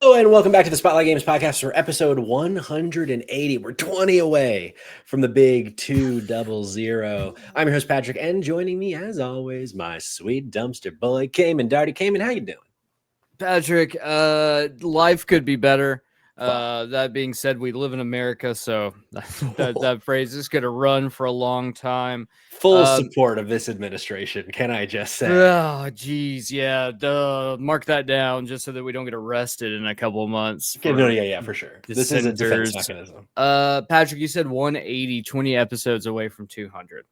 Hello and welcome back to the Spotlight Games podcast for episode 180. We're 20 away from the big 200. I'm your host Patrick, and joining me as always, my sweet dumpster boy, Cayman Darty. Cayman, how you doing? Patrick, life could be better. That being said, we live in America, so that phrase is going to run for a long time. Full support of this administration, can I just say? Oh, geez, yeah. Mark that down just so that we don't get arrested in a couple of months. Yeah, for sure. This is a defense mechanism. Patrick, you said 180, 20 episodes away from 200.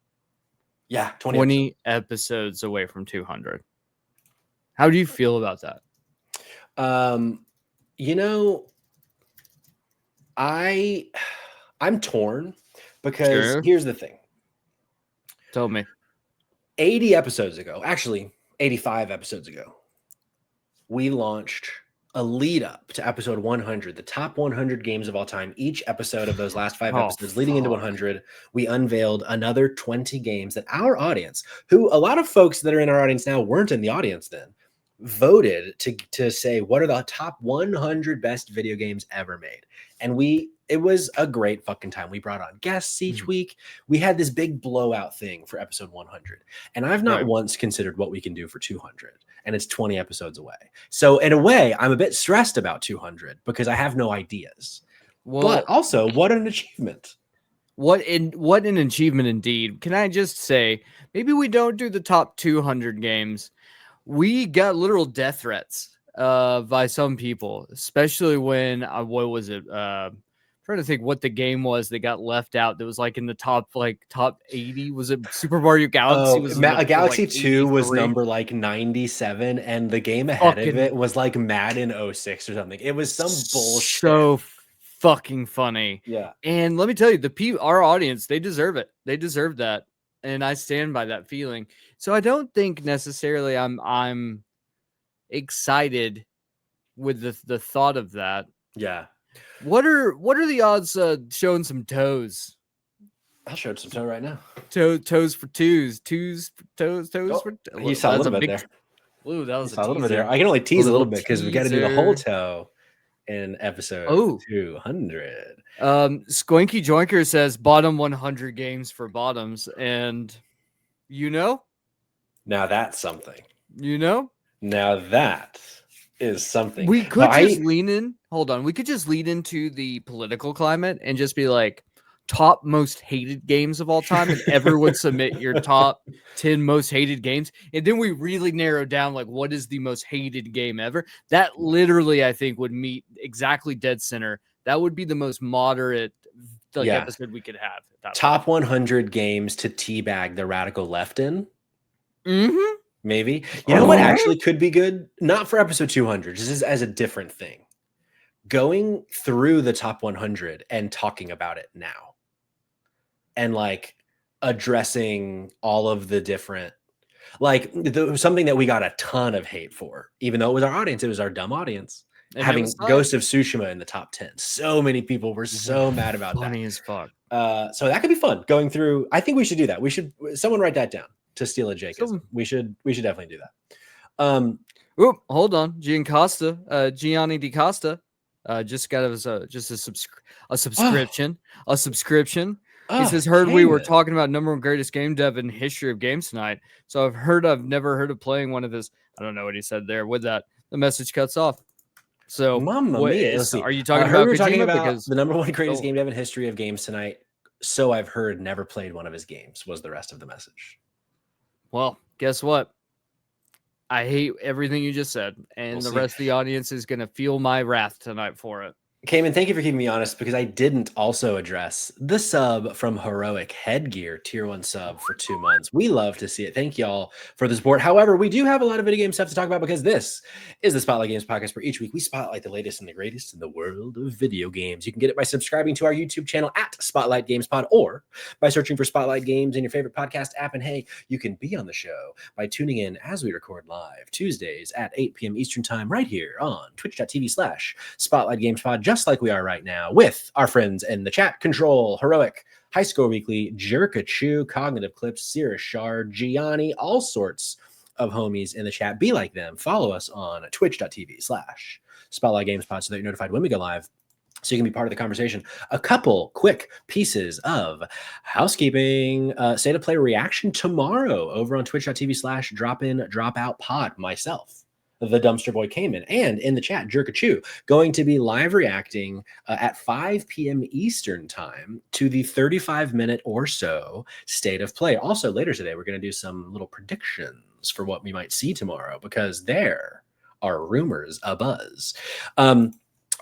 Yeah, 20 episodes away from 200. How do you feel about that? I'm torn because here's the thing. Tell me. 80 episodes ago, actually 85 episodes ago, we launched a lead up to episode 100, the top 100 games of all time. Each episode of those last 5 episodes leading into 100, we unveiled another 20 games that our audience, who a lot of folks that are in our audience now weren't in the audience then, voted to say what are the top 100 best video games ever made. And it was a great fucking time. We brought on guests each week. We had this big blowout thing for episode 100. And I've not once considered what we can do for 200. And it's 20 episodes away. So in a way, I'm a bit stressed about 200 because I have no ideas. Well, but also, what an achievement. What an achievement indeed. Can I just say, maybe we don't do the top 200 games. We got literal death threats by some people, especially when, what was it? Trying to think what the game was that got left out that was like in the top 80. Was it Super Mario Galaxy? Galaxy 2 was number like 97, and the game ahead of it was like Madden 06 or something. It was some bullshit. So fucking funny. Yeah. And let me tell you, our audience, they deserve it. They deserve that. And I stand by that feeling. So I don't think necessarily I'm excited with the thought of that. Yeah. What are the odds showing some toes? I'll show some toe right now. Toes for twos. Toes for toes. You saw a little bit there. Ooh, that was a little bit there. I can only tease a little bit because we got to do the whole toe in episode 200. Squinky Joinker says bottom 100 games for bottoms, and now that's something. Now that is something. We could just lean in. Hold on. We could just lead into the political climate and just be like top most hated games of all time, and everyone submit your top 10 most hated games. And then we really narrow down like what is the most hated game ever. That literally, I think, would meet exactly dead center. That would be the most moderate episode we could have. Top 100 games to teabag the radical left in. Mm-hmm. Maybe. You know what actually could be good? Not for episode 200, just as a different thing. Going through the top 100 and talking about it now. And like addressing all of the different, like something that we got a ton of hate for, even though it was our audience, it was our dumb audience. And having Ghost of Tsushima in the top 10. So many people were so mad about that. Funny as fuck. So that could be fun going through. I think we should do that. Someone write that down. To steal a Jacobs. We should definitely do that. Hold on. Gianni Di Costa just got a subscription. A subscription. He says, we were talking about number one greatest game dev in history of games tonight. So I've never heard of playing one of his. I don't know what he said there. With that, the message cuts off. So Mamma mia. Are you talking about Kojima? Because the number one greatest game dev in history of games tonight. So I've heard, never played one of his games was the rest of the message. Well, guess what? I hate everything you just said, and the rest of the audience is going to feel my wrath tonight for it. Cayman, thank you for keeping me honest, because I didn't also address the sub from Heroic Headgear, tier 1 sub for 2 months. We love to see it. Thank y'all for the support. However, we do have a lot of video game stuff to talk about because this is the Spotlight Games podcast where each week we spotlight the latest and the greatest in the world of video games. You can get it by subscribing to our YouTube channel at Spotlight Games Pod or by searching for Spotlight Games in your favorite podcast app. And hey, you can be on the show by tuning in as we record live Tuesdays at 8 p.m. Eastern time right here on twitch.tv/Spotlight Games Pod. Just like we are right now with our friends in the chat. Control, Heroic, High Score Weekly, Jerkachu, Cognitive Clips, Cirrus Shard, Gianni, all sorts of homies in the chat. Be like them. Follow us on twitch.tv/ Spotlight Games Pod so that you're notified when we go live, so you can be part of the conversation. A couple quick pieces of housekeeping. State of Play reaction tomorrow over on twitch.tv/dropin/dropout-pod. Myself, the Dumpster Boy Cayman, and in the chat, Jerkachu, going to be live reacting at 5 p.m. Eastern time to the 35-minute or so State of Play. Also, later today, we're going to do some little predictions for what we might see tomorrow, because there are rumors abuzz.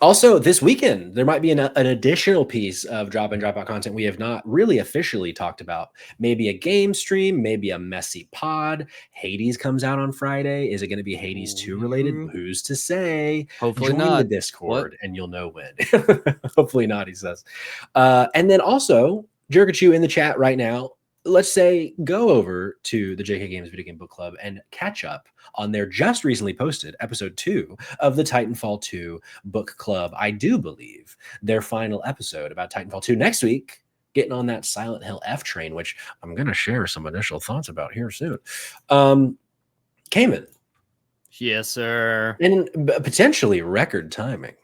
Also, this weekend, there might be an additional piece of drop in, drop out content we have not really officially talked about. Maybe a game stream, maybe a messy pod. Hades comes out on Friday. Is it going to be Hades 2 related? Who's to say? Hopefully Join not. the Discord and you'll know when. Hopefully not, he says. And then also, Jerkachu in the chat right now, let's say go over to the JK Games Video Game Book Club and catch up on their just recently posted episode 2 of the Titanfall 2 book club. I do believe their final episode about Titanfall 2 next week, getting on that Silent Hill F train, which I'm going to share some initial thoughts about here soon. Cayman. Yes, sir. And potentially record timing.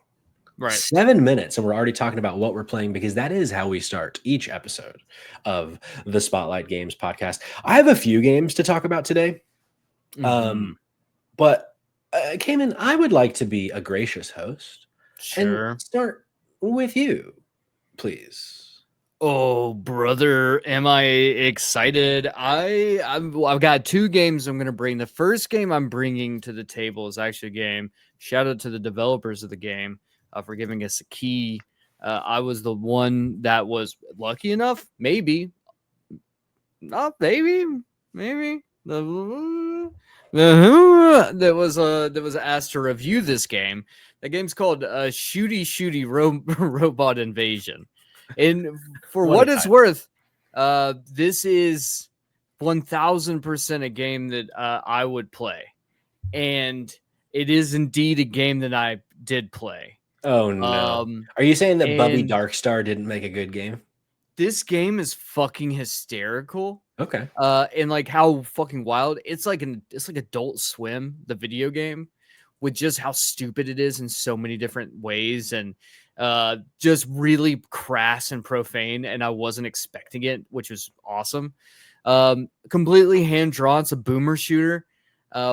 Right. 7 minutes, and we're already talking about what we're playing, because that is how we start each episode of the Spotlight Games podcast. I have a few games to talk about today. But Cayman, I would like to be a gracious host. Sure. And start with you, please. Oh, brother, am I excited? I've got 2 games I'm going to bring. The first game I'm bringing to the table is actually a game. Shout out to the developers of the game for giving us a key. I was the one that was lucky enough, maybe, not maybe, that was asked to review this game. The game's called Shooty Robot Invasion. And for what it's worth, this is 1000% a game that I would play. And it is indeed a game that I did play. Oh, no. Are you saying that Bubby Darkstar didn't make a good game? This game is fucking hysterical. Okay. And like how fucking wild. It's like Adult Swim, the video game, with just how stupid it is in so many different ways, and just really crass and profane, and I wasn't expecting it, which was awesome. Completely hand-drawn. It's a boomer shooter,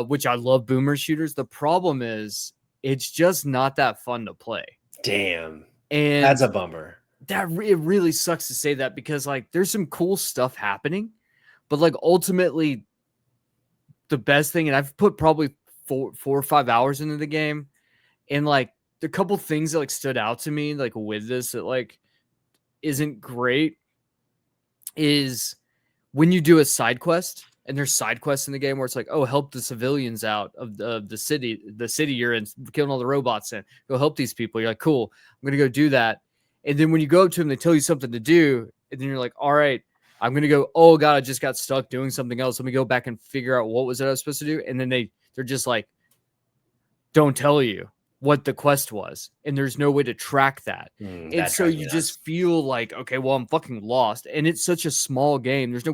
which I love boomer shooters. The problem is it's just not that fun to play. Damn. And that's a bummer. It really sucks to say that, because like there's some cool stuff happening, but like ultimately the best thing, and I've put probably 4 or 5 hours into the game, and like the couple things that like stood out to me like with this that like isn't great is when you do a side quest, and there's side quests in the game where it's like, oh, help the civilians out of the city you're in, killing all the robots, and go help these people. You're like, cool, I'm gonna go do that. And then when you go up to them, they tell you something to do, and then you're like, all right, I'm gonna go. Oh god, I just got stuck doing something else. Let me go back and figure out what was it I was supposed to do. And then they're just like, don't tell you what the quest was, and there's no way to track that. And so you just feel like, okay, well, I'm fucking lost. And it's such a small game. There's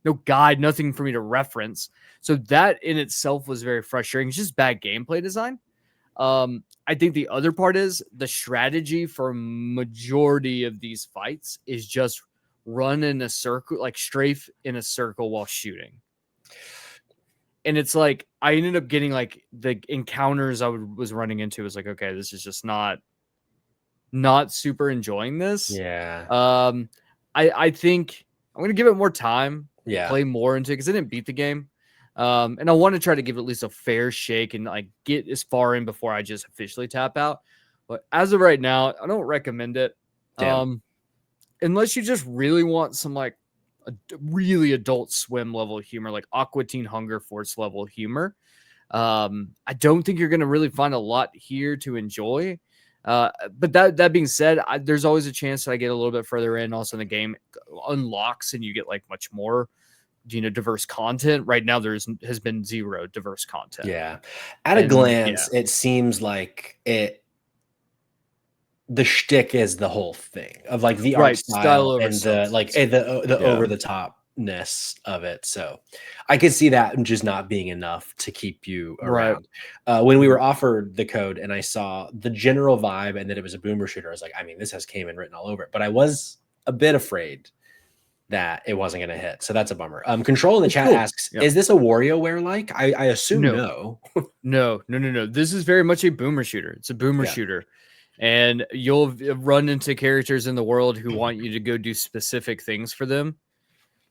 no guide, nothing for me to reference. So that in itself was very frustrating. It's just bad gameplay design. I think the other part is the strategy for majority of these fights is just run in a circle, like strafe in a circle while shooting. And it's like, I ended up getting like the encounters I was running into was like, okay, this is just not super enjoying this. Yeah. I think I'm going to give it more time. Yeah. Play more into it, because I didn't beat the game. And I want to try to give it at least a fair shake and like get as far in before I just officially tap out. But as of right now, I don't recommend it. Unless you just really want some like a really Adult Swim level humor, like Aqua Teen Hunger Force level humor. I don't think you're going to really find a lot here to enjoy. But that being said, there's always a chance that I get a little bit further in. Also, in the game unlocks and you get like much more, diverse content. Right now, has been zero diverse content. Yeah. At a glance, it seems like the shtick is the whole thing of like the art style and the like the over the top of it. So I could see that just not being enough to keep you Right. around. When we were offered the code and I saw the general vibe and that it was a boomer shooter, I was like, I mean, this has Cayman written all over it. But I was a bit afraid that it wasn't going to hit. So that's a bummer. Control in the It's chat cool. asks, Yeah. is this a WarioWare like? I assume no. No. This is very much a boomer shooter. It's a boomer Yeah. shooter. And you'll run into characters in the world who want you to go do specific things for them.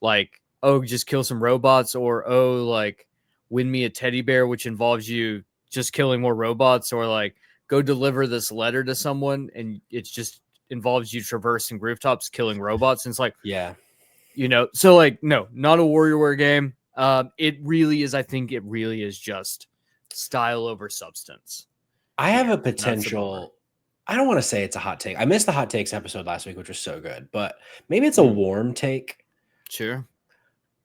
Like, oh, just kill some robots, or oh, like win me a teddy bear, which involves you just killing more robots, or like go deliver this letter to someone and it's just involves you traversing rooftops, killing robots. And it's like, Yeah. so like, no, not a WarioWare game. It really is. I think it really is just style over substance. I have a That's a potential. I don't want to say it's a hot take. I missed the hot takes episode last week, which was so good, but maybe it's a warm take. Sure.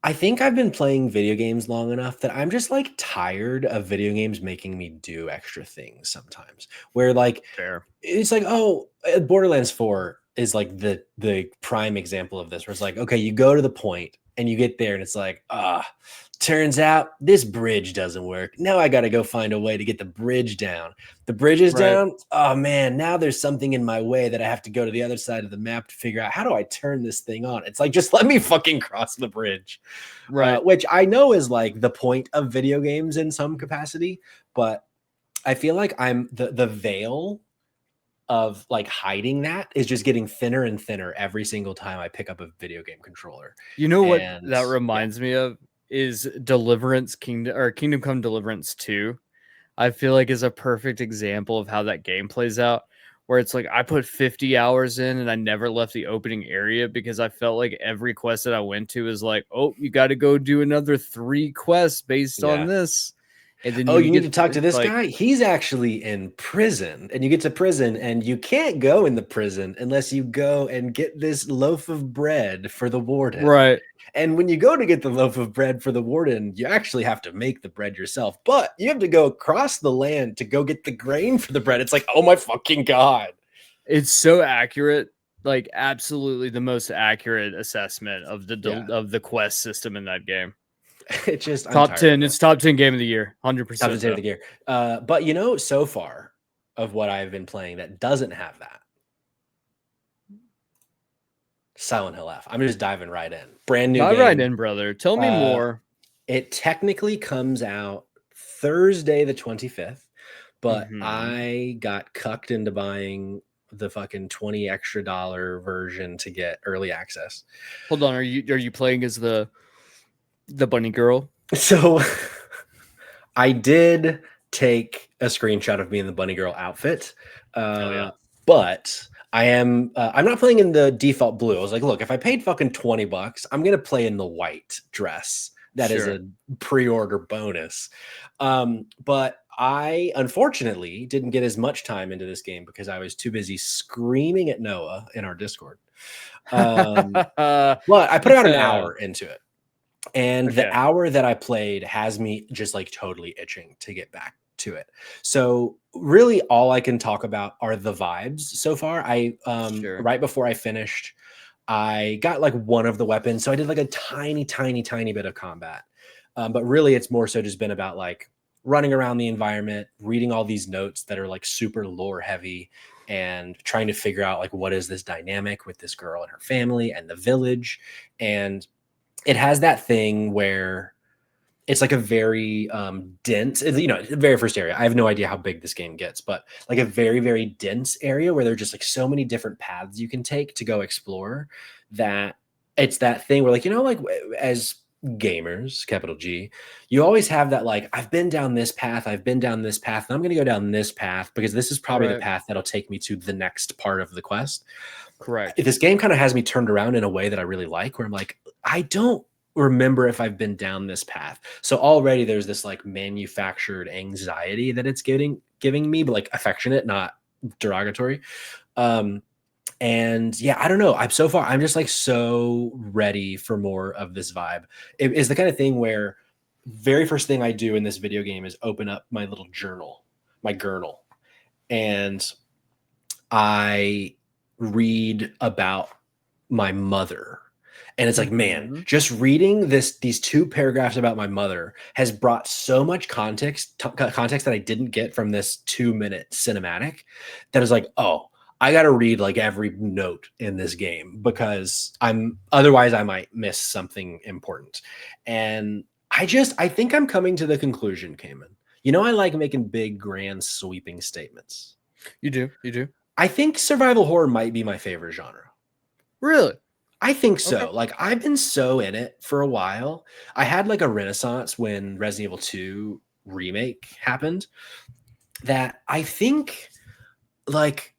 I think I've been playing video games long enough that I'm just like tired of video games making me do extra things sometimes. Where like Fair. it's like, oh, Borderlands 4 is like the prime example of this, where it's like, okay, you go to the point and you get there and it's like, turns out this bridge doesn't work. Now I got to go find a way to get the bridge down. The bridge is down. Oh man, now there's something in my way that I have to go to the other side of the map to figure out how do I turn this thing on. It's like, just let me fucking cross the bridge. Right. Which I know is like the point of video games in some capacity, but I feel like I'm the veil of like hiding that is just getting thinner and thinner every single time I pick up a video game controller. You know what that reminds me of is Kingdom Come Deliverance 2. I feel like is a perfect example of how that game plays out, where it's like I put 50 hours in and I never left the opening area because I felt like every quest that I went to is like, oh, you got to go do another 3 quests based on this. And then you need to talk to this guy. He's actually in prison, and you get to prison and you can't go in the prison unless you go and get this loaf of bread for the warden. Right. And when you go to get the loaf of bread for the warden, you actually have to make the bread yourself, but you have to go across the land to go get the grain for the bread. It's like, oh my fucking God. It's so accurate. Like absolutely the most accurate assessment of the quest system in that game. It's just top 10. It's top 10 game of the year. 100%. Top 10 of the year. But so far of what I've been playing that doesn't have that, Silent Hill F. I'm just diving right in. Brand new game. Right in, brother. Tell me more. It technically comes out Thursday the 25th, but I got cucked into buying the fucking $20 extra version to get early access. Hold on, are you playing as the bunny girl? So I did take a screenshot of me in the bunny girl outfit. But I'm not playing in the default blue. I was like, look, if I paid fucking $20, I'm gonna play in the white dress. That is a pre-order bonus. But I unfortunately didn't get as much time into this game because I was too busy screaming at Noah in our Discord. But I put about an hour into it. And the hour that I played has me just like totally itching to get back to it. So really all I can talk about are the vibes so far. I right before I finished, I got like one of the weapons. So I did like a tiny bit of combat. But really it's more so just been about like running around the environment, reading all these notes that are like super lore heavy and trying to figure out like what is this dynamic with this girl and her family and the village. And it has that thing where it's like a very dense, the very first area. I have no idea how big this game gets, but like a very, very dense area where there are just like so many different paths you can take to go explore, that it's that thing where like, like as gamers, capital G, you always have that like, I've been down this path, and I'm going to go down this path because this is probably the path that'll take me to the next part of the quest. Correct. This game kind of has me turned around in a way that I really like, where I'm like, I don't remember if I've been down this path. So already there's this like manufactured anxiety that it's giving me, but like affectionate, not derogatory. And yeah, I don't know. I'm just like so ready for more of this vibe. It is the kind of thing where very first thing I do in this video game is open up my little journal, my gurnal, and I read about my mother And it's like, man, Mhm. just reading these 2 paragraphs about my mother has brought so much context that I didn't get from this 2-minute cinematic that is like, oh, I got to read like every note in this game because otherwise I might miss something important. And I think I'm coming to the conclusion, Cayman. I like making big, grand, sweeping statements. You do. I think survival horror might be my favorite genre. Really? I think Okay. so. Like I've been so in it for a while. I had like a renaissance when Resident Evil 2 remake happened that I think like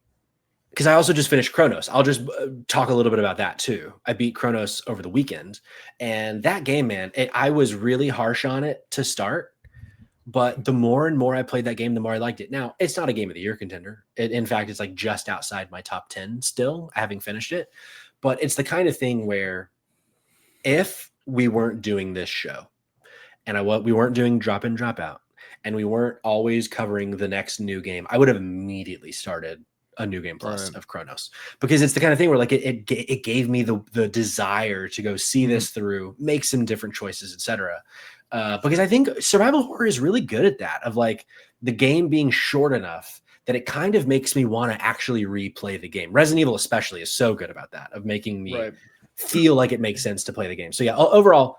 because I also just finished Chronos. I'll just talk a little bit about that too. I beat Chronos over the weekend, and that game, man, I was really harsh on it to start, but the more and more I played that game, the more I liked it. Now, it's not a game of the year contender. In fact, it's like just outside my top 10 still, having finished it. But it's the kind of thing where if we weren't doing this show and we weren't doing drop in, drop out, and we weren't always covering the next new game, I would have immediately started a new game plus Right. of Chronos because it's the kind of thing where like it gave me the desire to go see this through, make some different choices, etc. Because I think survival horror is really good at that, of like the game being short enough that it kind of makes me want to actually replay the game. Resident Evil especially is so good about that, of making me feel like it makes sense to play the game. So yeah, overall,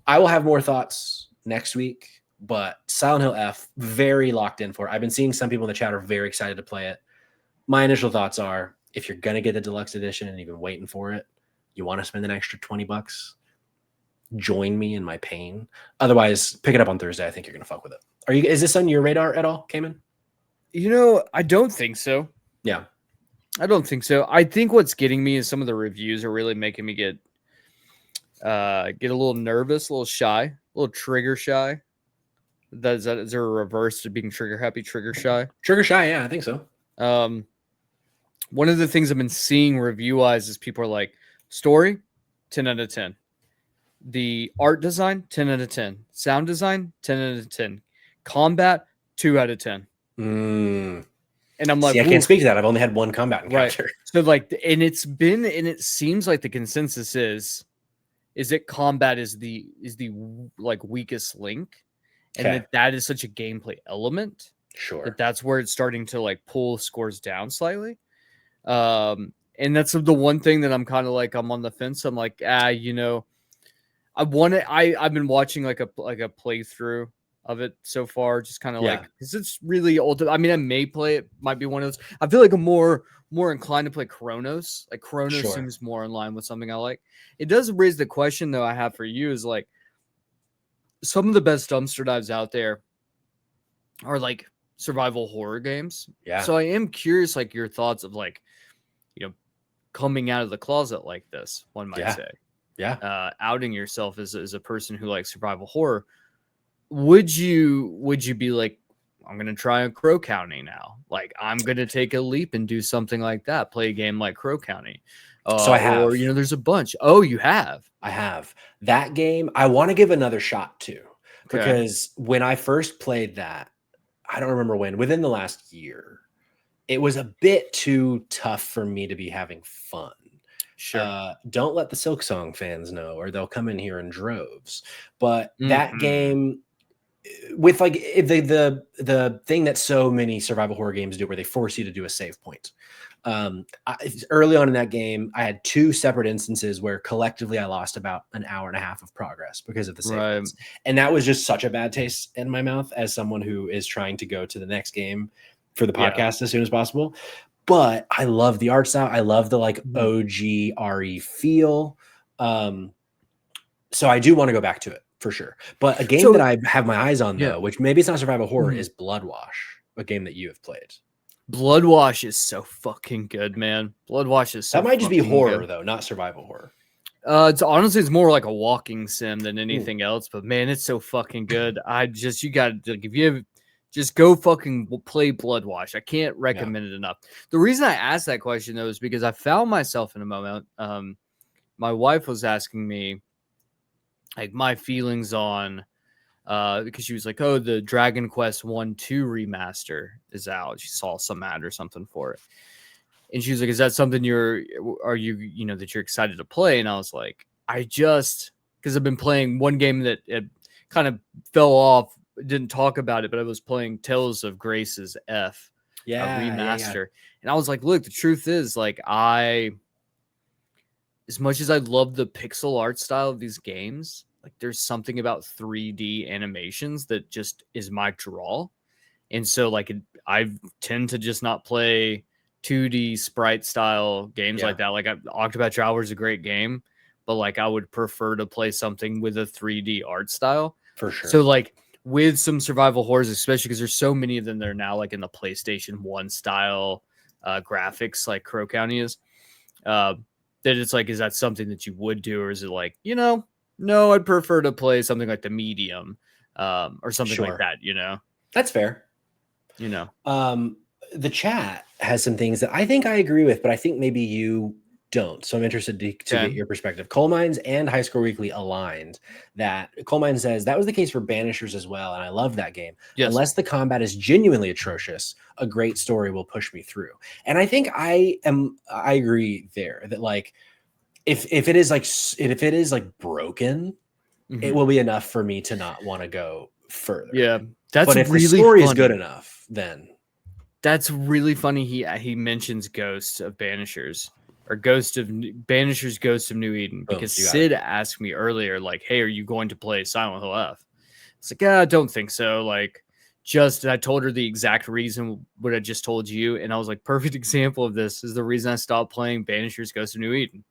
I will have more thoughts next week, but Silent Hill F, very locked in for it. I've been seeing some people in the chat are very excited to play it. My initial thoughts are, if you're going to get the deluxe edition and you've been waiting for it, you want to spend an extra $20, join me in my pain. Otherwise, pick it up on Thursday. I think you're going to fuck with it. Is this on your radar at all, Cayman? I don't think so. Yeah. I don't think so. I think what's getting me is some of the reviews are really making me get a little nervous, a little shy, a little trigger shy. Is there a reverse to being trigger happy, trigger shy? Trigger shy, yeah, I think so. One of the things I've been seeing review wise is people are like, story, 10 out of 10. The art design, 10 out of 10. Sound design, 10 out of 10. Combat, 2 out of 10. And I'm like, see, I can't speak to that. I've only had one combat encounter. Right. So like, and it seems like the consensus is that combat is the like weakest link, and that is such a gameplay element. Sure. That's where it's starting to like pull scores down slightly. And that's the one thing that I'm kind of like, I'm on the fence. I'm like, I've been watching like a playthrough of it so far, just kind of like, because it's really old. I mean, I may play it, might be one of those. I feel like I'm more inclined to play Chronos. Like Chronos seems more in line with something I like. It does raise the question though I have for you is like, some of the best dumpster dives out there are like survival horror games. Yeah. So I am curious, like your thoughts of like, coming out of the closet like this, one might say. Yeah. Outing yourself as a person who likes survival horror. Would you be like, I'm going to try a Crow County now. Like I'm going to take a leap and do something like that. Play a game like Crow County. So I have. Or, there's a bunch. Oh, you have? I have. That game, I want to give another shot to. Because when I first played that, I don't remember when, within the last year, it was a bit too tough for me to be having fun. Sure. Don't let the Silk Song fans know, or they'll come in here in droves. But that game, with like the thing that so many survival horror games do, where they force you to do a save point. Early on in that game, I had 2 separate instances where collectively I lost about an hour and a half of progress because of the save points. And that was just such a bad taste in my mouth as someone who is trying to go to the next game for the podcast as soon as possible. But I love the art style. I love the like OG RE feel. So I do want to go back to it for sure. But a game that I have my eyes on though, which maybe it's not survival horror, is Bloodwash, a game that you have played. Bloodwash is so fucking good, man. Bloodwash is so that might just be horror good. Though, not survival horror. It's more like a walking sim than anything else, but man, it's so fucking good. You got to, like, if you have, just go fucking play Bloodwash. I can't recommend it enough. The reason I asked that question though is because I found myself in a moment. My wife was asking me like my feelings on, because she was like, oh, the Dragon Quest 1-2 remaster is out. She saw some ad or something for it. And she was like, "Is that something are you know, that you're excited to play?" And I was like, because I've been playing one game that it kind of fell off, didn't talk about it, but I was playing Tales of Grace's F Yeah. remaster. And I was like, look, the truth is, like, as much as I love the pixel art style of these games, like, there's something about 3D animations that just is my draw. And so, like, I tend to just not play 2D sprite style games like that. Like, Octopath Traveler is a great game, but like, I would prefer to play something with a 3D art style. For sure. So, like, with some survival horrors, especially because there's so many of them that are now like in the PlayStation 1 style graphics, like Crow County is, that it's like, is that something that you would do? Or is it like, no, I'd prefer to play something like the medium or something like that, That's fair. The chat has some things that I think I agree with, but I think maybe you don't. So I'm interested to get your perspective. Coal Mines and High Score Weekly aligned that Coal Mines says that was the case for Banishers as well. And I love that game. Yes. Unless the combat is genuinely atrocious, a great story will push me through. And I think I agree there that, like, if it is like broken, it will be enough for me to not want to go further. Yeah. But if really the story is good enough, then that's really funny. He mentions Ghost of Banishers or Banishers, Ghost of New Eden, because Sid asked me earlier, like, hey, are you going to play Silent Hill F? It's like, I don't think so. Like, I told her the exact reason what I just told you. And I was like, perfect example of this is the reason I stopped playing Banishers, Ghost of New Eden.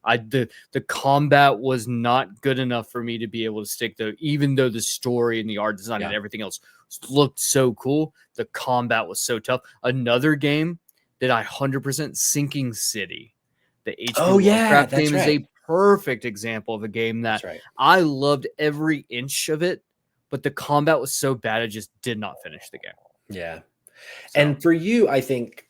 The combat was not good enough for me to be able to stick though, even though the story and the art design and everything else looked so cool. The combat was so tough. Another game that I 100% Sinking City, the HP Lovecraft game, is a perfect example of a game that I loved every inch of it, but the combat was so bad I just did not finish the game. Yeah. So. And for you, I think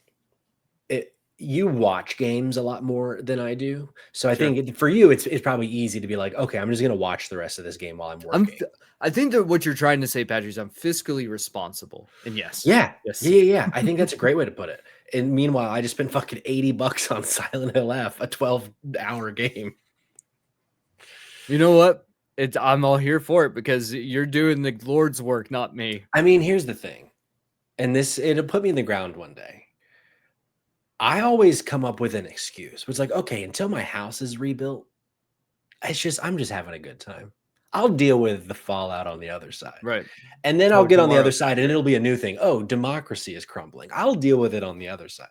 you watch games a lot more than I do. So I think for you, it's probably easy to be like, okay, I'm just going to watch the rest of this game while I'm working. I think that what you're trying to say, Patrick, is I'm fiscally responsible. And yes. Yeah. Yeah. I think that's a great way to put it. And meanwhile, I just spent fucking $80 on Silent Hill F, a 12-hour game. You know what? I'm all here for it because you're doing the Lord's work, not me. I mean, here's the thing. And it'll put me in the ground one day. I always come up with an excuse. It's like, okay, until my house is rebuilt, I'm just having a good time. I'll deal with the fallout on the other side. Right. And then I'll get on the other side and it'll be a new thing. Oh, democracy is crumbling. I'll deal with it on the other side.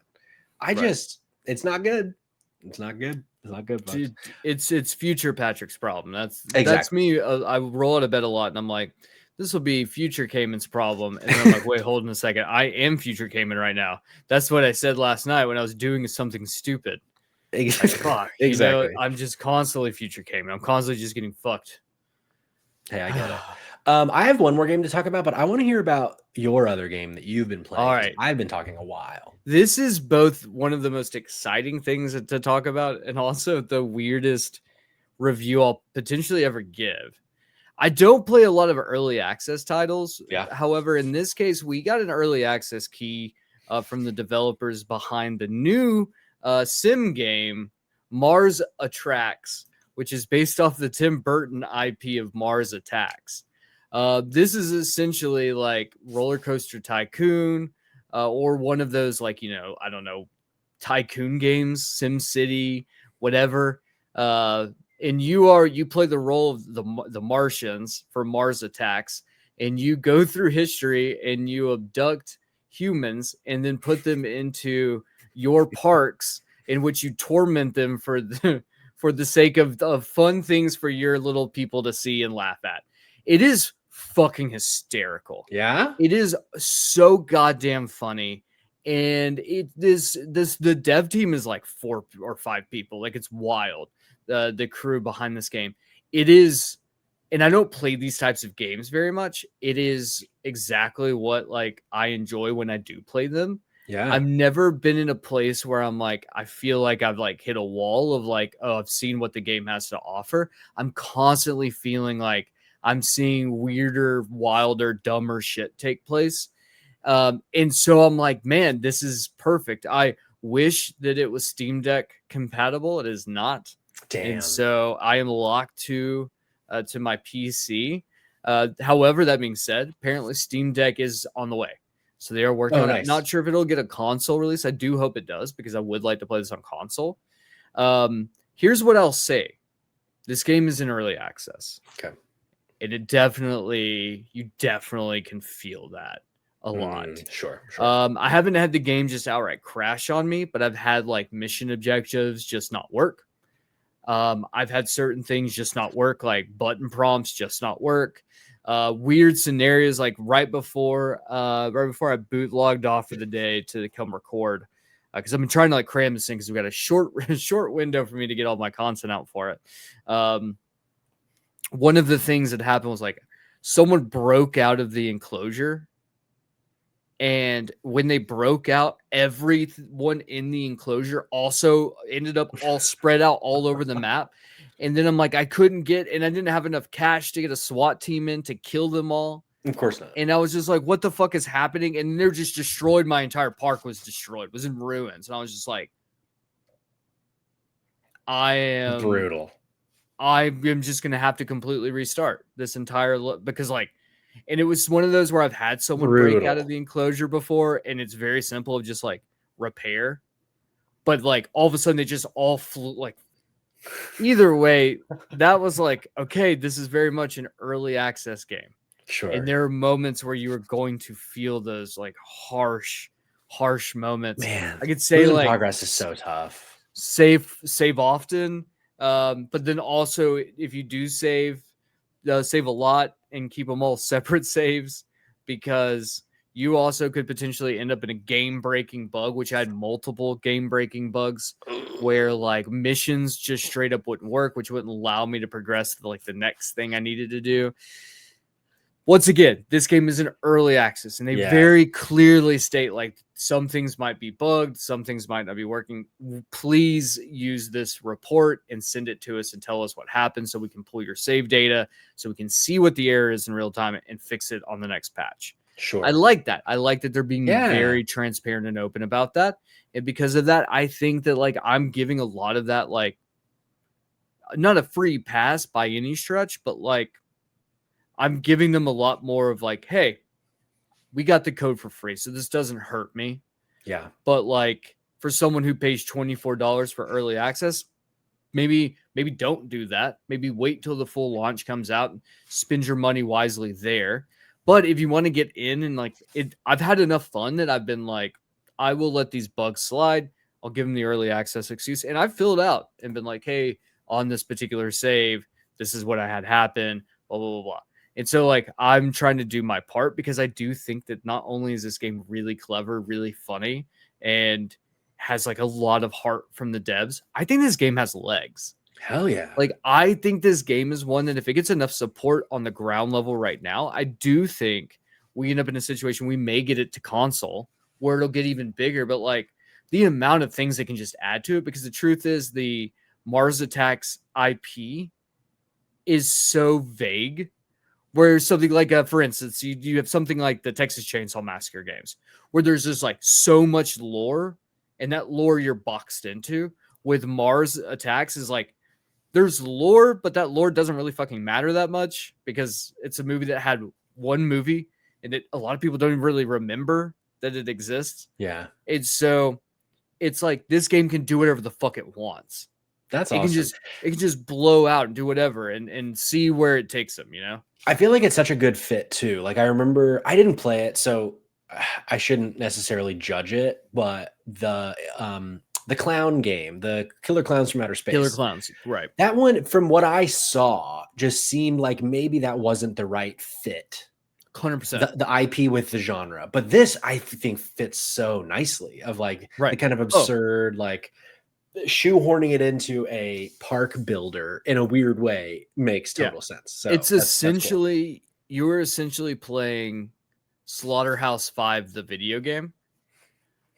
It's not good. It's not good. It's not good. Dude, it's future Patrick's problem. That's me. I roll out of bed a lot and I'm like, this will be future Cayman's problem. And then I'm like, wait, hold on a second. I am future Cayman right now. That's what I said last night when I was doing something stupid. Exactly. Like, fuck, exactly. I'm just constantly future Cayman. I'm constantly just getting fucked. Hey, I get it. I have one more game to talk about, but I want to hear about your other game that you've been playing. All right. I've been talking a while. This is both one of the most exciting things to talk about and also the weirdest review I'll potentially ever give. I don't play a lot of early access titles. Yeah. However, in this case, we got an early access key from the developers behind the new sim game, Mars Attacks, which is based off the Tim Burton IP of Mars Attacks. This is essentially like Roller Coaster Tycoon or one of those, like, I don't know, tycoon games, Sim City, whatever. And you play the role of the Martians for Mars Attacks, and you go through history and you abduct humans and then put them into your parks in which you torment them for the sake of fun things for your little people to see and laugh at. It is fucking hysterical. Yeah, it is so goddamn funny. And the dev team is like 4 or 5 people. Like, it's wild. The crew behind this game. It is, and I don't play these types of games very much. It is exactly what, like, I enjoy when I do play them. Yeah. I've never been in a place where I'm like, I feel like I've like hit a wall of like, oh, I've seen what the game has to offer. I'm constantly feeling like I'm seeing weirder, wilder, dumber shit take place. And so I'm like, man, this is perfect. Wish that it was Steam Deck compatible. It is not. Damn. And so I am locked to my PC. However, that being said, apparently Steam Deck is on the way. So they are working on it. Nice. Not sure if it'll get a console release. I do hope it does because I would like to play this on console. Here's what I'll say. This game is in early access. Okay. And you definitely can feel that a lot. Sure. I haven't had the game just outright crash on me, but I've had like mission objectives just not work. I've had certain things just not work, like button prompts just not work. Weird scenarios, like right before I boot logged off for the day to come record, because I've been trying to like cram this thing because we've got a short window for me to get all my content out for it. One of the things that happened was like someone broke out of the enclosure. And when they broke out, everyone in the enclosure also ended up all spread out all over the map. And then I'm like, I didn't have enough cash to get a SWAT team in to kill them all. Of course not. And I was just like, what the fuck is happening? And they're just destroyed. My entire park was destroyed, was in ruins. And I was just like, I am brutal. I'm just going to have to completely restart this entire because like, and it was one of those where I've had someone break out of the enclosure before, and it's very simple of just like repair. But like all of a sudden they just all flew. Like either way, that was like, okay, this is very much an early access game. Sure. And there are moments where you are going to feel those like harsh moments. Man, I could say like progress is so tough. Save often. But then also if you do save a lot and keep them all separate saves, because you also could potentially end up in a game-breaking bug, which I had multiple game-breaking bugs where like missions just straight up wouldn't work, which wouldn't allow me to progress to like the next thing I needed to do. Once again, this game is in early access, and they very clearly state like some things might be bugged, some things might not be working. Please use this report and send it to us and tell us what happened so we can pull your save data so we can see what the error is in real time and fix it on the next patch. Sure. I like that. I like that they're being very transparent and open about that. And because of that, I think that like I'm giving a lot of that, like not a free pass by any stretch, but like I'm giving them a lot more of like, hey, we got the code for free, so this doesn't hurt me. Yeah. But like for someone who pays $24 for early access, maybe don't do that. Maybe wait till the full launch comes out and spend your money wisely there. But if you want to get in and like it, I've had enough fun that I've been like, I will let these bugs slide. I'll give them the early access excuse. And I've filled out and been like, hey, on this particular save, this is what I had happen, blah, blah, blah, blah. And so like I'm trying to do my part because I do think that not only is this game really clever, really funny, and has like a lot of heart from the devs, I think this game has legs. Hell yeah. Like I think this game is one that if it gets enough support on the ground level right now, I do think we end up in a situation we may get it to console where it'll get even bigger. But like the amount of things they can just add to it, because the truth is the Mars Attacks IP is so vague. Where something like, for instance, you have something like the Texas Chainsaw Massacre games, where there's just like so much lore, and that lore you're boxed into. With Mars Attacks is like, there's lore, but that lore doesn't really fucking matter that much because it's a movie that had one movie, and a lot of people don't even really remember that it exists. Yeah. And so it's like this game can do whatever the fuck it wants. That's awesome. It can just blow out and do whatever and see where it takes them, you know? I feel like it's such a good fit too. Like I remember I didn't play it, so I shouldn't necessarily judge it, but the clown game, the Killer Clowns from Outer Space. Killer Clowns, right. That one, from what I saw, just seemed like maybe that wasn't the right fit. 100%. The IP with the genre. But this I think fits so nicely of like the kind of absurd like shoehorning it into a park builder in a weird way makes total sense. So it's essentially that's cool. You're essentially playing Slaughterhouse 5, the video game.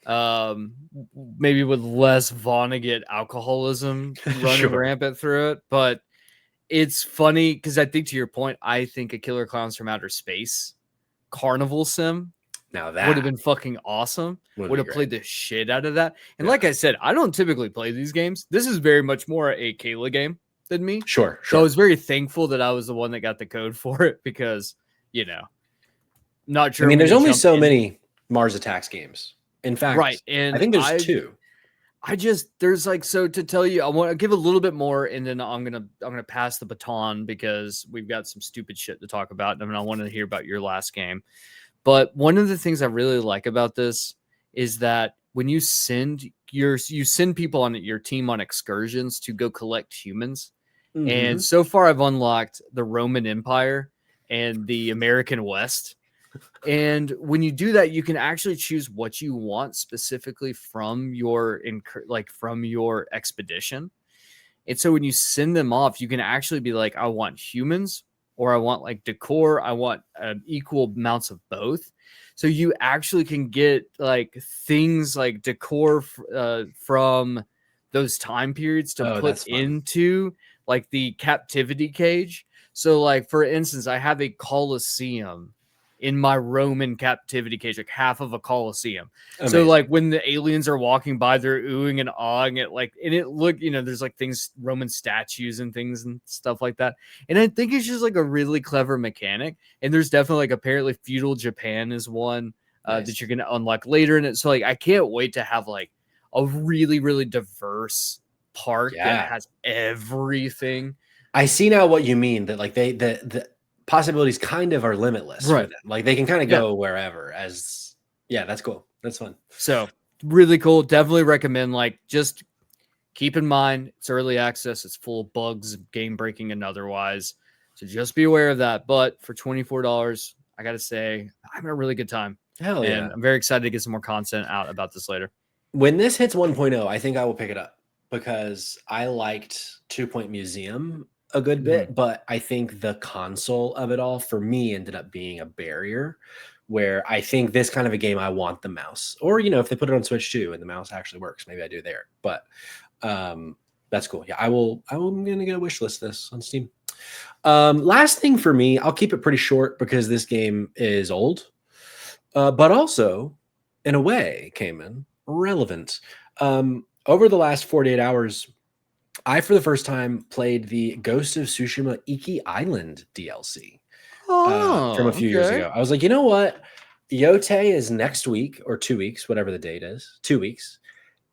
Maybe with less Vonnegut alcoholism running rampant through it, but it's funny because I think to your point, I think a Killer Clowns from Outer Space carnival sim Now would have that been fucking awesome. would Would be have great. played the shit out of that. And Yeah. like I said, I don't typically play these games. This is very much more a Kayla game than me. Sure, So I sure. was very thankful that I was the one that got the code for it because, not sure I mean, I'm there's going to only jump so in. many Mars Attacks games. In Right. fact, I And think there's two. there's like, so to tell you, I want to give a little bit more and then I'm going to pass the baton because we've got some stupid shit to talk about. And I want to hear about your last game. But one of the things I really like about this is that when you send people on your team on excursions to go collect humans. And Mhm. so far I've unlocked the Roman Empire and the American West. And when you do that, you can actually choose what you want specifically from your from your expedition. And so when you send them off, you can actually be like, I want humans or I want like decor. I want equal amounts of both. So you actually can get like things like decor from those time periods to Oh, put that's fun. into like the captivity cage. So like, for instance, I have a Colosseum in my Roman captivity cage, like half of a Colosseum. So Amazing. like when the aliens are walking by, they're oohing and awing it, like, and it look, there's like things, Roman statues and things and stuff like that. And I think it's just like a really clever mechanic. And there's definitely like apparently feudal Japan is one that Nice. you're gonna unlock later in it. So like I can't wait to have like a really, really diverse park that Yeah. has everything. I see now what you mean, that like the possibilities kind of are limitless for Right. them. Like they can kind of Yeah. go wherever as yeah, that's cool. That's fun. So really cool. Definitely recommend, like, just keep in mind it's early access. It's full of bugs, game breaking and otherwise. So just be aware of that. But for $24, I got to say, I'm having a really good time. Hell And yeah. I'm very excited to get some more content out about this later. When this hits 1.0, I think I will pick it up because I liked 2 Point Museum a good bit, but I think the console of it all for me ended up being a barrier where I think this kind of a game I want the mouse. Or, if they put it on Switch too and the mouse actually works, maybe I do there. But that's cool. Yeah, I'm gonna get a wish list this on Steam. Last thing for me, I'll keep it pretty short because this game is old. But also, in a way, Cayman, relevant. Over the last 48 hours, I, for the first time, played the Ghost of Tsushima Iki Island DLC from a Oh, few years okay. ago. I was like, you know what? Yote is next week or 2 weeks, whatever the date is, 2 weeks.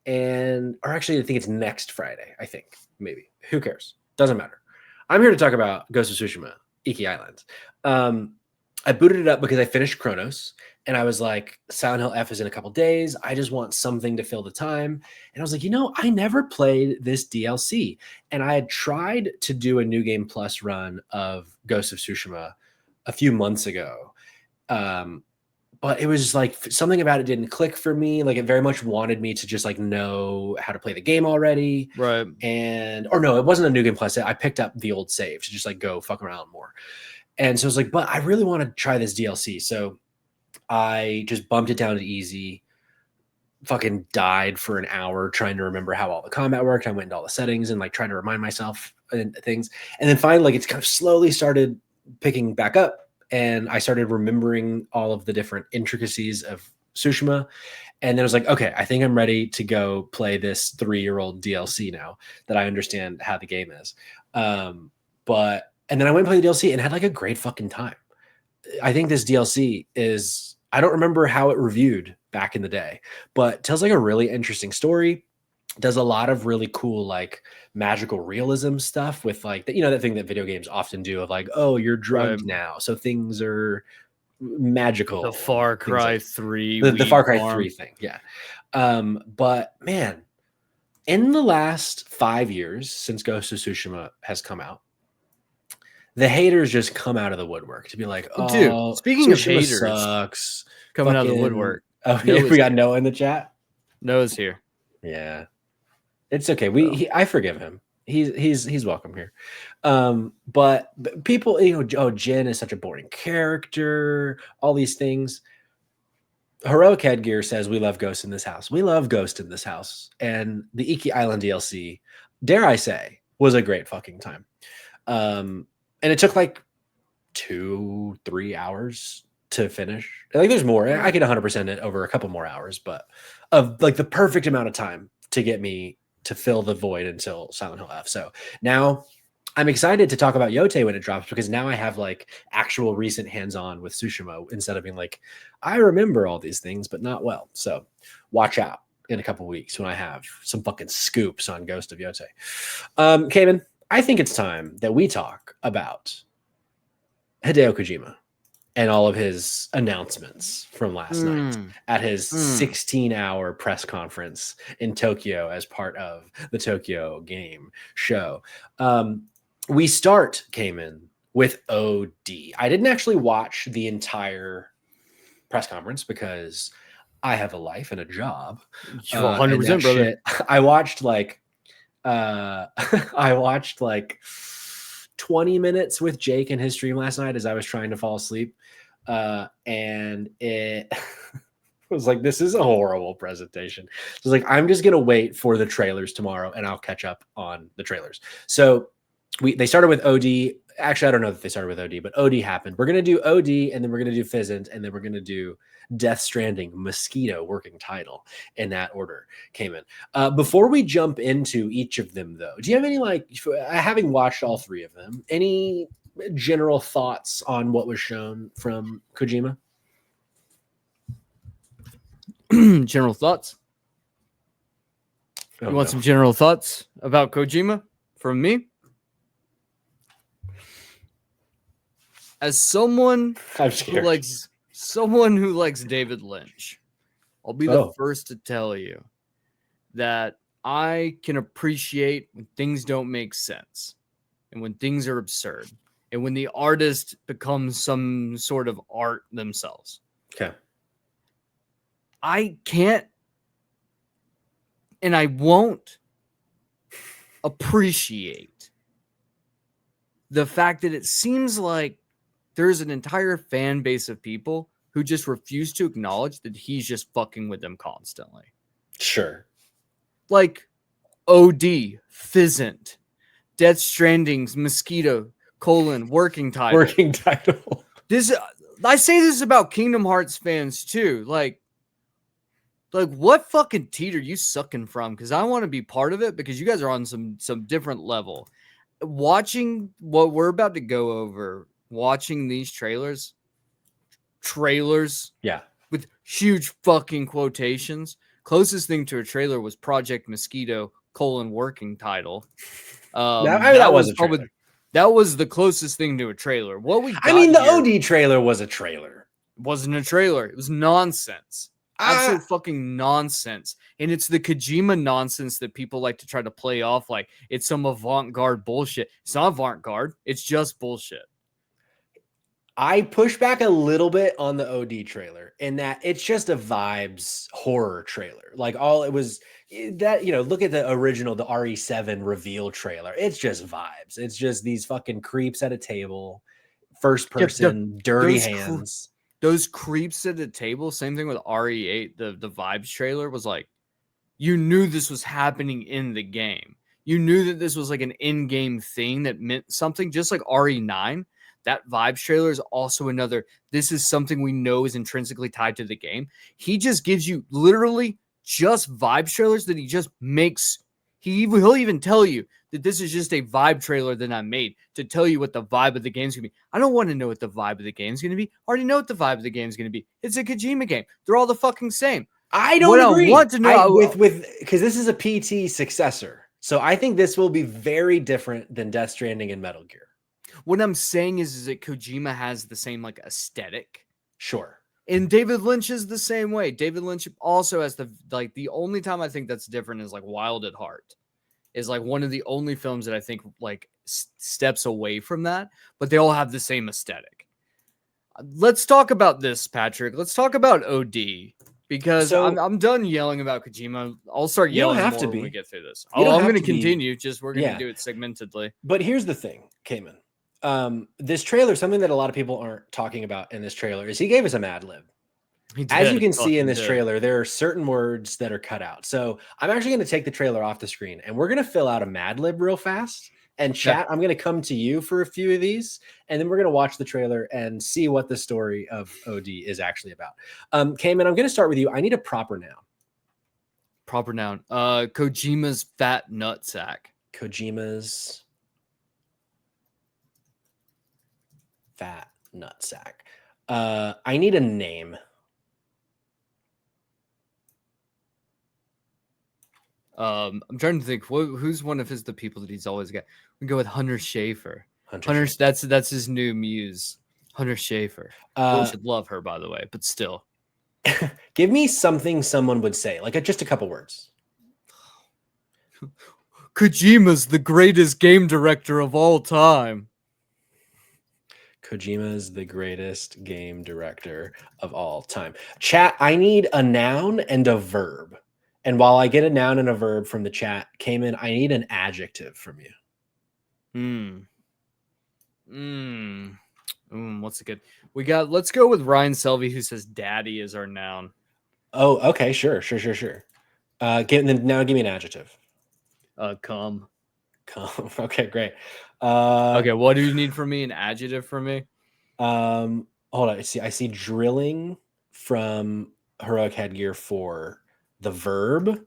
Or actually, I think it's next Friday. I think, maybe. Who cares? Doesn't matter. I'm here to talk about Ghost of Tsushima Iki Island. I booted it up because I finished Chronos and I was like, Silent Hill F is in a couple days. I just want something to fill the time. And I was like, I never played this DLC. And I had tried to do a New Game Plus run of Ghost of Tsushima a few months ago. But it was just like something about it didn't click for me. Like it very much wanted me to just like know how to play the game already. Right. Or no, it wasn't a New Game Plus. I picked up the old save to just like go fuck around more. And so I was like, but I really want to try this DLC. So I just bumped it down to easy, fucking died for an hour trying to remember how all the combat worked. I went into all the settings and like trying to remind myself and things. And then finally, like it's kind of slowly started picking back up. And I started remembering all of the different intricacies of Tsushima. And then I was like, okay, I think I'm ready to go play this 3-year-old DLC now that I understand how the game is. And then I went and played the DLC and had like a great fucking time. I think this DLC is, I don't remember how it reviewed back in the day, but tells like a really interesting story. Does a lot of really cool, like magical realism stuff with like, that thing that video games often do of like, oh, you're drugged now. So things are magical. The Far Things Cry like 3 the Far weed Cry farm. 3 thing. Yeah. But man, in the last 5 years since Ghost of Tsushima has come out, the haters just come out of the woodwork to be like, Dude, oh, speaking of Tsushima haters sucks. coming out of the woodwork, Oh, yeah, Noah's we got here. Noah in the chat. Noah's here. Yeah, it's okay. So. I forgive him. He's welcome here. But people, oh, Jin is such a boring character. All these things. Heroic Headgear says we love Ghost in this house. We love Ghost in this house, and the Iki Island DLC, dare I say, was a great fucking time. And it took like 2-3 hours to finish. Like there's more. I could 100% it over a couple more hours, but of like the perfect amount of time to get me to fill the void until Silent Hill F. So now I'm excited to talk about Yote when it drops because now I have like actual recent hands-on with Tsushima instead of being like, I remember all these things, but not well. So watch out in a couple weeks when I have some fucking scoops on Ghost of Yote. Cayman, I think it's time that we talk about Hideo Kojima and all of his announcements from last night at his 16-hour press conference in Tokyo as part of the Tokyo Game Show. We start, Cayman, with OD. I didn't actually watch the entire press conference because I have a life and a job. 100%, brother. Shit, I watched like I watched like 20 minutes with Jake in his stream last night as I was trying to fall asleep. And it was like, this is a horrible presentation. So it's like, I'm just going to wait for the trailers tomorrow and I'll catch up on the trailers. So they started with OD. Actually, I don't know that they started with OD, but OD happened. We're going to do OD and then we're going to do Fizzant and then we're going to do Death Stranding Mosquito working title in that order. Cayman. Before we jump into each of them though, do you have any, like, having watched all three of them, any general thoughts on what was shown from Kojima? General thoughts? Oh, you want some general thoughts about Kojima from me? As someone who likes David Lynch, I'll be the first to tell you that I can appreciate when things don't make sense and when things are absurd and when the artist becomes some sort of art themselves. Okay. I can't and I won't appreciate the fact that it seems like there's an entire fan base of people who just refuse to acknowledge that he's just fucking with them constantly. Sure. Like OD, Fizzant, Death Stranding's Mosquito, working title. Working title. I say this about Kingdom Hearts fans too. Like what fucking teat are you sucking from? Because I want to be part of it because you guys are on some different level. Watching what we're about to go over, watching these trailers, yeah, with huge fucking quotations. Closest thing to a trailer was Project Mosquito, working title. That was a trailer. That was the closest thing to a trailer. What we got the OD trailer was a trailer. It wasn't a trailer. It was nonsense. Absolute fucking nonsense. And it's the Kojima nonsense that people like to try to play off like it's some avant-garde bullshit. It's not avant-garde. It's just bullshit. I push back a little bit on the OD trailer in that it's just a vibes horror trailer. Like all it was that, look at the original, the RE7 reveal trailer. It's just vibes. It's just these fucking creeps at a table, first person, dirty hands. Those creeps at the table, same thing with RE8, the vibes trailer was like, you knew this was happening in the game. You knew that this was like an in-game thing that meant something, just like RE9. That vibes trailer is also another, this is something we know is intrinsically tied to the game. He just gives you literally just vibes trailers that he just makes. He'll even tell you that this is just a vibe trailer that I made to tell you what the vibe of the game's going to be. I don't want to know what the vibe of the game's going to be. I already know what the vibe of the game's going to be. It's a Kojima game. They're all the fucking same. I don't agree. I want to know because this is a PT successor. So I think this will be very different than Death Stranding and Metal Gear. What I'm saying is that Kojima has the same like aesthetic. Sure. And David Lynch is the same way. David Lynch also has the only time I think that's different is like Wild at Heart. Is like one of the only films that I think like steps away from that, but they all have the same aesthetic. Let's talk about this, Patrick. Let's talk about OD because I'm done yelling about Kojima. I'll start yelling more when we get through this. I'm going to continue. Just we're going to do it segmentedly. But here's the thing, Cayman. This trailer, something that a lot of people aren't talking about in this trailer is he gave us a Mad Lib. As you can see in this trailer, there are certain words that are cut out. So I'm actually going to take the trailer off the screen and we're going to fill out a Mad Lib real fast. And chat, I'm going to come to you for a few of these, and then we're going to watch the trailer and see what the story of OD is actually about. Cayman, I'm going to start with you. I need a proper noun. Proper noun. Kojima's fat nutsack. Kojima's fat nutsack. I need a name. I'm trying to think. Who's one of the people that he's always got? We go with Hunter Schafer. Hunter, that's his new muse. Hunter Schafer. We should love her, by the way, but still. Give me something someone would say, like just a couple words. Kojima's the greatest game director of all time. Kojima's the greatest game director of all time. Chat, I need a noun and a verb. And while I get a noun and a verb from the chat, Cayman, I need an adjective from you. What's a good? Let's go with Ryan Selvey, who says daddy is our noun. Oh, okay, sure. Now give me an adjective. Come. Okay, great. Okay, what do you need from me? An adjective from me? Hold on. I see drilling from Heroic Headgear for the verb,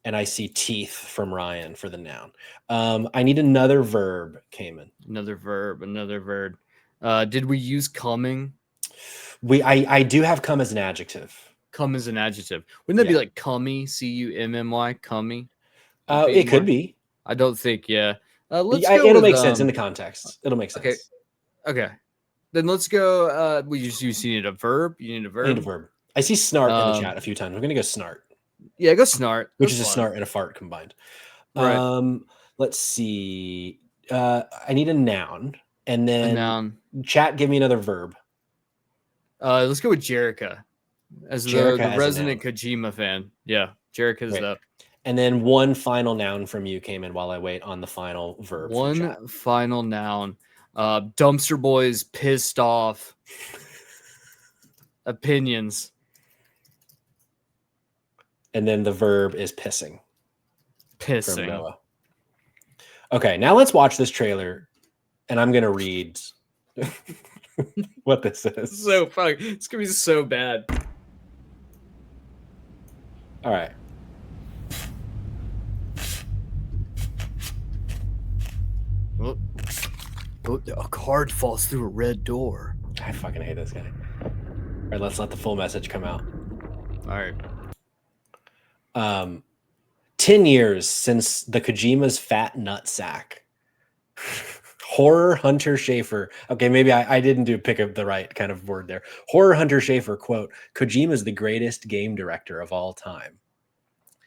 and I see teeth from Ryan for the noun. I need another verb, Cayman. Another verb. Did we use coming? I do have come as an adjective. Come as an adjective. Wouldn't that be like cummy? Cummy? Cummy? It could be. I don't think. Yeah. It'll make sense in the context. It'll make sense. Okay. Then let's go. You need a verb. I need a verb. I see snart in the chat a few times. We're gonna go snart. Yeah, go snart. Which is a snart and a fart combined. Right. Let's see. I need a noun, and then chat. Give me another verb. Let's go with Jerica. As the resident Kojima fan. Yeah, Jerica's up. And then one final noun from you came in while I wait on the final verb. One final noun. Dumpster Boys pissed off. Opinions. And then the verb is pissing. Pissing. From Noah. Okay, now let's watch this trailer, and I'm gonna read what this is. So funny. It's gonna be so bad. All right. A card falls through a red door. I fucking hate this guy. All right, let's let the full message come out. All right. 10 years since the Kojima's fat nutsack. Horror Hunter Schafer. Okay, maybe I didn't pick up the right kind of word there. Horror Hunter Schafer, quote, Kojima's the greatest game director of all time.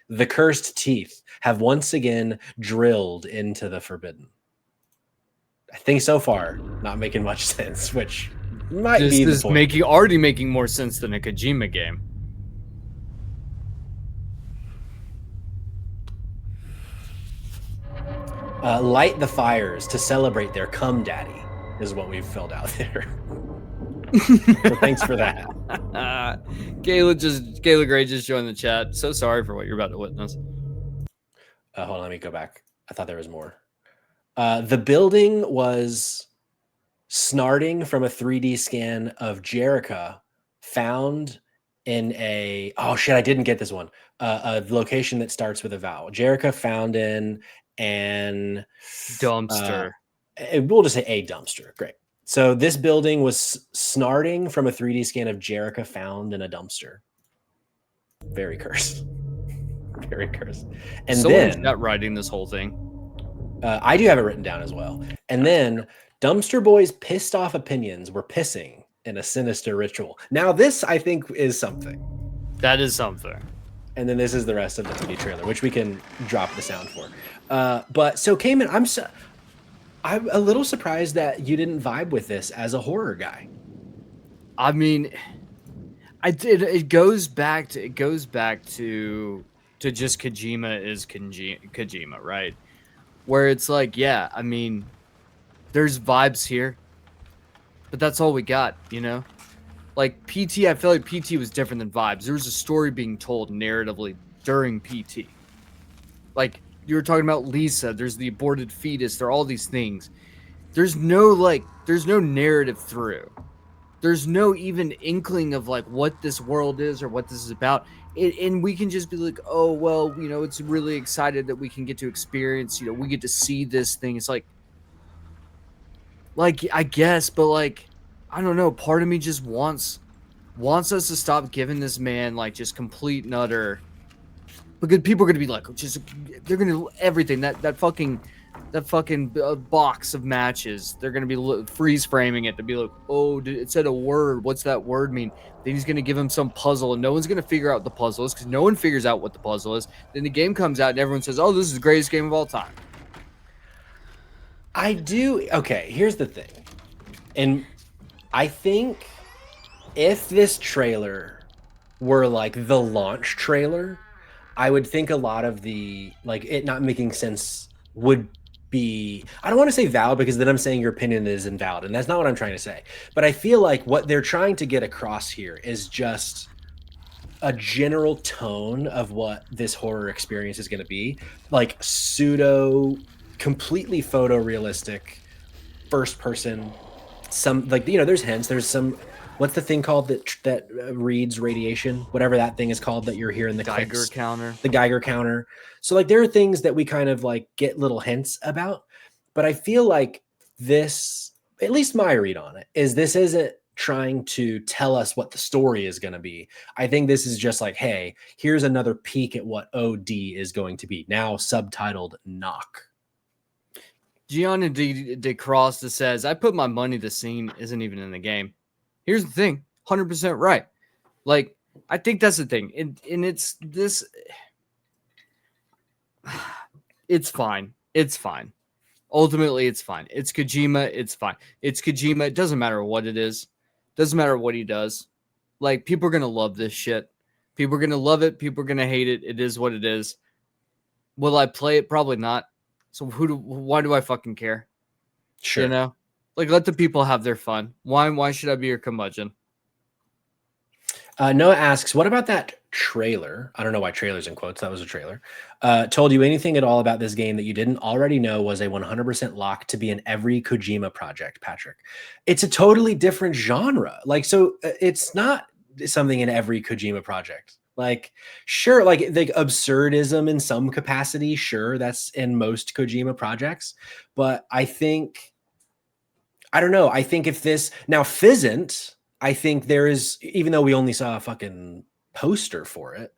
The cursed teeth have once again drilled into the forbidden. I think so far, not making much sense, which might be the point. Already making more sense than a Kojima game. Light the fires to celebrate their cum daddy is what we've filled out there. So thanks for that. Kayla Gray just joined the chat. So sorry for what you're about to witness. Hold on, let me go back. I thought there was more. The building was snarting from a 3D scan of Jerica found in a... Oh, shit, I didn't get this one. A location that starts with a vowel. Jerica found in an... dumpster. We'll just say a dumpster. Great. So this building was snarting from a 3D scan of Jerica found in a dumpster. Very cursed. Very cursed. And Someone's then... not writing this whole thing. I do have it written down as well. And then Dumpster Boys' pissed off opinions were pissing in a sinister ritual. Now this, I think, is something. That is something. And then this is the rest of the TV trailer, which we can drop the sound for. But so Cayman, I'm a little surprised that you didn't vibe with this as a horror guy. I mean, I did. It goes back to just Kojima is Kojima, right? Where it's like, yeah, I mean, there's vibes here, but that's all we got, you know? Like PT, I feel like PT was different than vibes. There was a story being told narratively during PT. Like you were talking about Lisa. There's the aborted fetus. There are all these things. There's no narrative through. There's no even inkling of like what this world is or what this is about. And we can just be like, oh, well, it's really excited that we can get to experience, we get to see this thing. It's like, I guess, but like, I don't know. Part of me just wants us to stop giving this man like just complete and utter, because people are going to be like, they're going to everything that fucking box of matches. They're going to be freeze framing it to be like, oh, it said a word. What's that word mean? Then he's going to give him some puzzle, and no one's going to figure out the puzzle is because no one figures out what the puzzle is. Then the game comes out, and everyone says, oh, this is the greatest game of all time. I do. Okay, here's the thing. And I think if this trailer were like the launch trailer, I would think a lot of the like it not making sense would be, I don't want to say valid because then I'm saying your opinion is invalid, and that's not what I'm trying to say. But I feel like what they're trying to get across here is just a general tone of what this horror experience is going to be, like pseudo completely photorealistic first person, some like there's hints, there's some, what's the thing called that reads radiation, whatever that thing is called that you're hearing the Geiger clicks, counter. the Geiger counter. So like there are things that we kind of like get little hints about, but I feel like this, at least my read on it, is this isn't trying to tell us what the story is going to be. I think this is just like, hey, here's another peek at what OD is going to be, now subtitled Knock. Gianna de Cross says, I put my money the scene isn't even in the game. Here's the thing, 100% right. Like, I think that's the thing. And it's this. It's fine. It's fine. Ultimately, it's fine. It's Kojima. It's fine. It's Kojima. It doesn't matter what it is. Doesn't matter what he does. Like, people are going to love this shit. People are going to love it. People are going to hate it. It is what it is. Will I play it? Probably not. So why do I fucking care? Sure. Like, let the people have their fun. Why should I be your curmudgeon? Noah asks, what about that trailer? I don't know why trailers in quotes. That was a trailer. Told you anything at all about this game that you didn't already know was a 100% lock to be in every Kojima project, Patrick? It's a totally different genre. Like, so it's not something in every Kojima project. Like, sure, like absurdism in some capacity. Sure, that's in most Kojima projects. But I don't know. I think if this now Fizzant, I think there is, even though we only saw a fucking poster for it,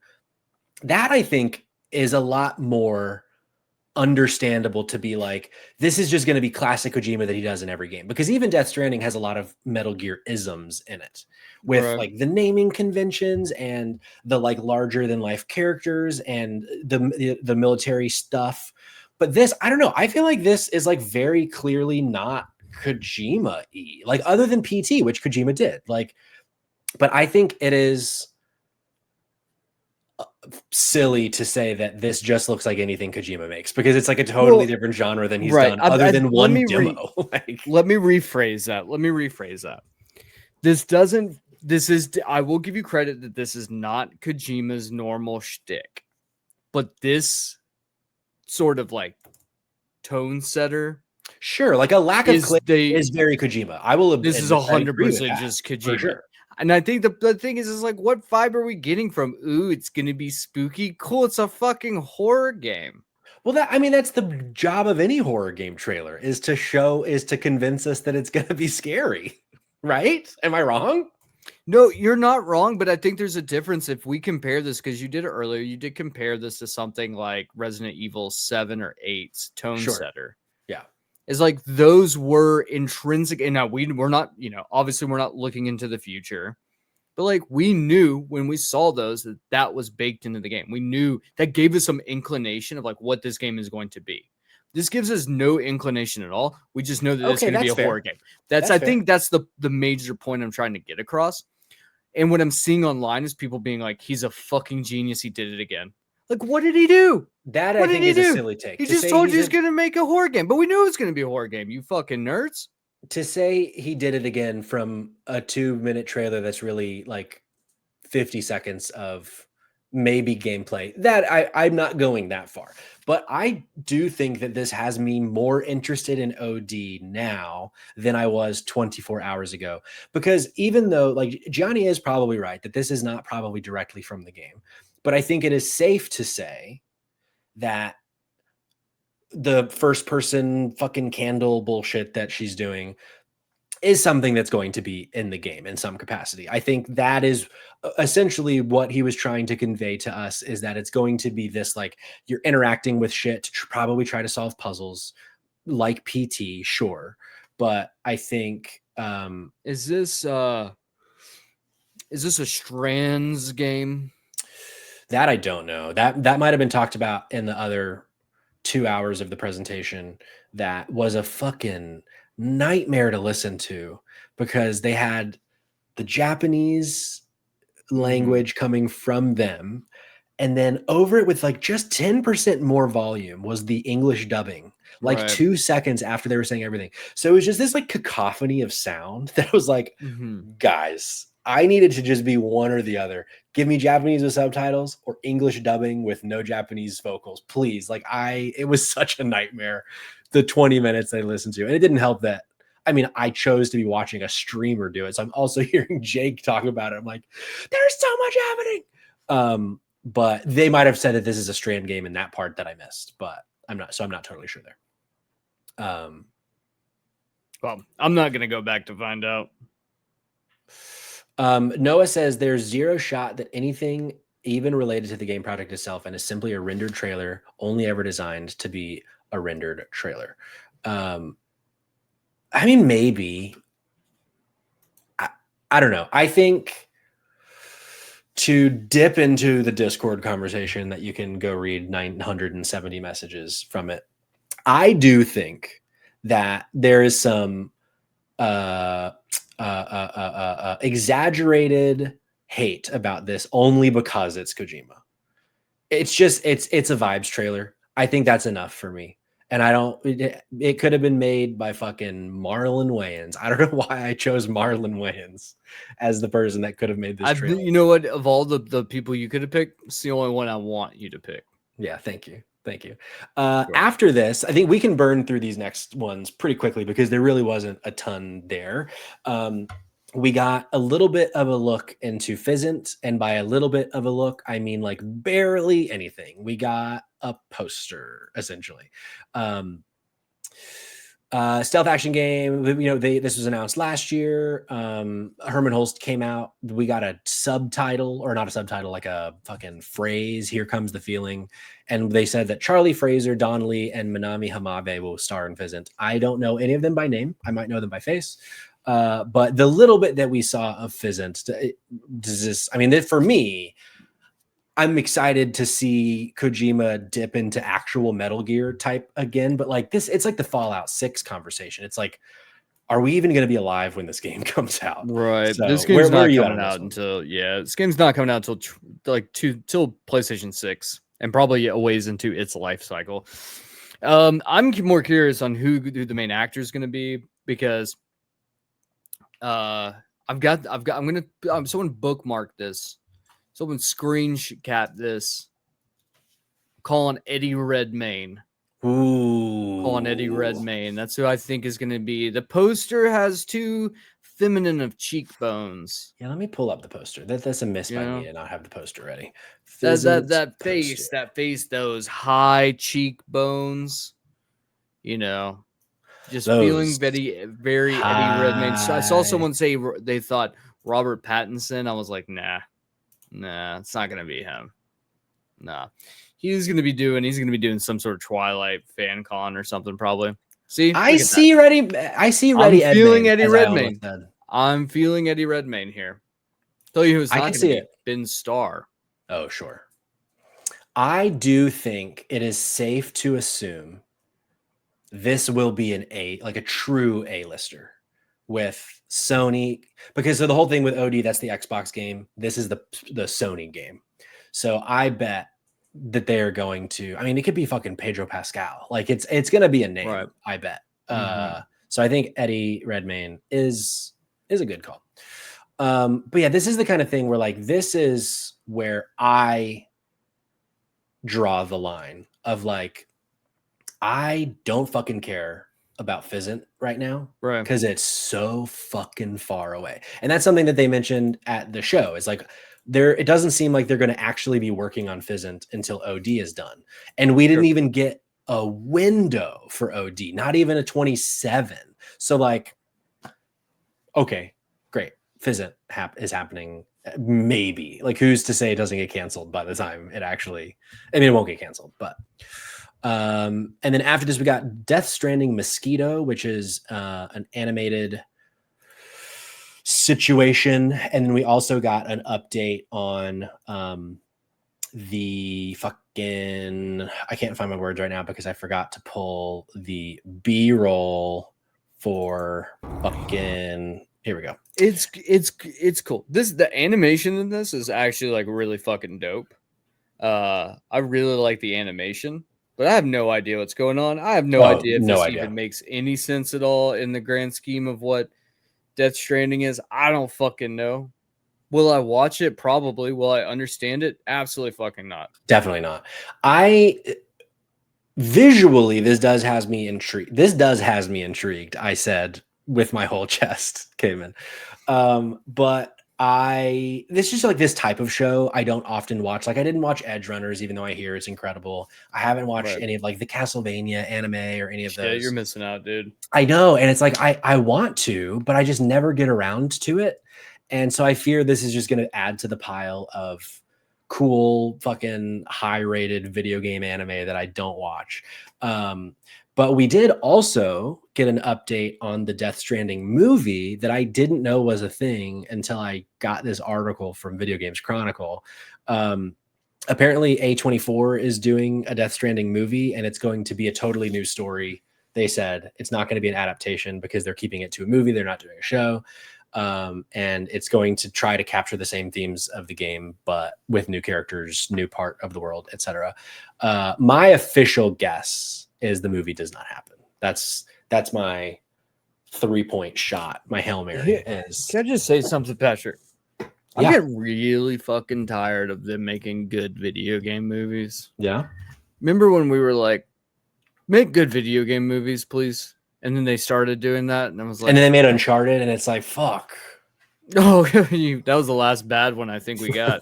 that I think is a lot more understandable to be like, this is just going to be classic Kojima that he does in every game. Because even Death Stranding has a lot of Metal Gear isms in it, with like the naming conventions and the like larger than life characters and the military stuff. But this, I don't know. I feel like this is like very clearly not Kojima-y, like other than PT, which Kojima did. Like, but I think it is silly to say that this just looks like anything Kojima makes, because it's like a totally different genre than he's done, other than one demo. Let me rephrase that. I will give you credit that this is not Kojima's normal shtick, but this sort of like tone setter, sure, like a lack of clarity is very Kojima. I will. This is 100% just Kojima. Sure. And I think the thing is like, what vibe are we getting from? Ooh, it's gonna be spooky. Cool, it's a fucking horror game. Well, that's the job of any horror game trailer, is to convince us that it's gonna be scary, right? Am I wrong? No, you're not wrong, but I think there's a difference if we compare this, because you did it earlier. You did compare this to something like Resident Evil 7 or 8's tone setter. Yeah. Is like those were intrinsic. And now we're not, obviously we're not looking into the future, but like we knew when we saw those that was baked into the game. We knew that gave us some inclination of like what this game is going to be. This gives us no inclination at all. We just know that it's going to be a horror game. I think that's the major point I'm trying to get across. And what I'm seeing online is people being like, he's a fucking genius. He did it again. Like, what did he do? That I think is a silly take. He just told you he's going to make a horror game, but we knew it was going to be a horror game. You fucking nerds. To say he did it again from a 2-minute trailer that's really like 50 seconds of maybe gameplay. That I'm not going that far. But I do think that this has me more interested in OD now than I was 24 hours ago. Because even though, like, Johnny is probably right that this is not probably directly from the game, but I think it is safe to say that the first person fucking candle bullshit that she's doing is something that's going to be in the game in some capacity. I think that is essentially what he was trying to convey to us, is that it's going to be this, like, you're interacting with shit to probably try to solve puzzles like PT, sure. But I think is this a Strands game? That I don't know. That might have been talked about in the other 2 hours of the presentation. That was a fucking nightmare to listen to, because they had the Japanese language coming from them, and then over it with like just 10% more volume was the English dubbing, like Right. 2 seconds after they were saying everything. So it was just this like cacophony of sound that was like, guys, I needed to just be one or the other. Give me Japanese with subtitles or English dubbing with no Japanese vocals, please. Like, it was such a nightmare, the 20 minutes I listened to. And it didn't help that, I mean, I chose to be watching a streamer do it. So I'm also hearing Jake talk about it. I'm like, there's so much happening. But they might have said that this is a Strand game in that part that I missed, but I'm not totally sure there. Well, I'm not going to go back to find out. Noah says there's zero shot that anything even related to the game project itself, and is simply a rendered trailer, only ever designed to be a rendered trailer. I mean, maybe. I don't know. I think, to dip into the Discord conversation that you can go read 970 messages from it, I do think that there is some exaggerated hate about this only because it's Kojima. It's just it's a vibes trailer. I think that's enough for me. And I don't, it could have been made by fucking Marlon Wayans. I don't know why I chose Marlon Wayans as the person that could have made this trailer. You know what? Of all the people you could have picked, it's the only one I want you to pick. Yeah, thank you. Thank you. Sure. After this, I think we can burn through these next ones pretty quickly because there really wasn't a ton there. We got a little bit of a look into Fizzant, and by a little bit of a look, I mean like barely anything. We got a poster, essentially. Stealth action game. This was announced last year. Herman Holst came out. We got a subtitle, or not a subtitle, like a fucking phrase. Here comes the feeling. And they said that Charlie Fraser, Don Lee, and Minami Hamabe will star in Fizzant. I don't know any of them by name. I might know them by face. But the little bit that we saw of Fizzant, for me, I'm excited to see Kojima dip into actual Metal Gear type again. But like this, it's like the Fallout 6 conversation. It's like, are we even going to be alive when this game comes out? Right. So this game's not coming out until, this game's not coming out until till PlayStation 6, and probably a ways into its life cycle. I'm more curious on who the main actor is going to be, because someone bookmark this. Someone screen cap this. Calling Eddie Redmayne. Ooh. Calling Eddie Redmayne. That's who I think is going to be. The poster has two feminine of cheekbones. Yeah, let me pull up the poster. That's a miss by me to not have the poster ready. That face, those high cheekbones. Just those feeling very Eddie Redmayne. So I saw someone say they thought Robert Pattinson. I was like, nah, it's not gonna be him. Nah, he's gonna be doing some sort of Twilight fan con or something, probably. I see ready. I'm feeling Eddie Redmayne. I'm feeling Eddie Redmayne here. Tell you who's not gonna be Ben Starr. Oh, sure. I do think it is safe to assume this will be a true A-lister with Sony, because the whole thing with OD, that's the Xbox game. This is the Sony game. So I bet that they're going to, it could be fucking Pedro Pascal. Like it's going to be a name, right. I bet. So I think Eddie Redmayne is a good call. But yeah, this is the kind of thing where this is where I draw the line of like, I don't fucking care about Fizzant right now Right. because it's so fucking far away. And that's something that they mentioned at the show. Is like it doesn't seem like they're going to actually be working on Fizzant until OD is done. And we didn't even get a window for OD, not even a 27. So like, okay, great. Fizzant is happening. Maybe, like, who's to say it doesn't get canceled by the time it actually, I mean, it won't get canceled, but and then after this, we got Death Stranding Mosquito, which is an animated situation. And then we also got an update on the fucking, I can't find my words right now because I forgot to pull the B-roll for fucking, here we go. It's cool. The animation in this is actually like really fucking dope. I really like the animation, but I have no idea what's going on. I have no idea if this even makes any sense at all in the grand scheme of what Death Stranding is. I don't fucking know. Will I watch it? Probably. Will I understand it? Absolutely fucking not. Definitely not. Visually, this does has me intrigued. I said with my whole chest, Cayman. But this is just like this type of show I don't often watch. Like I didn't watch Edge Runners, even though I hear it's incredible. I haven't watched any of like the Castlevania anime or any of those. Yeah, you're missing out, dude. I know. And it's like, I want to, but I just never get around to it. And so I fear this is just going to add to the pile of cool fucking high rated video game anime that I don't watch. But we did also get an update on the Death Stranding movie that I didn't know was a thing until I got this article from Video Games Chronicle. Apparently A24 is doing a Death Stranding movie, and it's going to be a totally new story. They said it's not going to be an adaptation because they're keeping it to a movie. They're not doing a show. And it's going to try to capture the same themes of the game, but with new characters, new part of the world, etc. My official guess is the movie does not happen. That's my 3-point shot. My Hail Mary is. Can I just say something, Patrick? I get really fucking tired of them making good video game movies. Yeah. Remember when we were like, make good video game movies, please? And then they started doing that, and I was like, and then they made Uncharted, and it's like, fuck. Oh, that was the last bad one I think we got.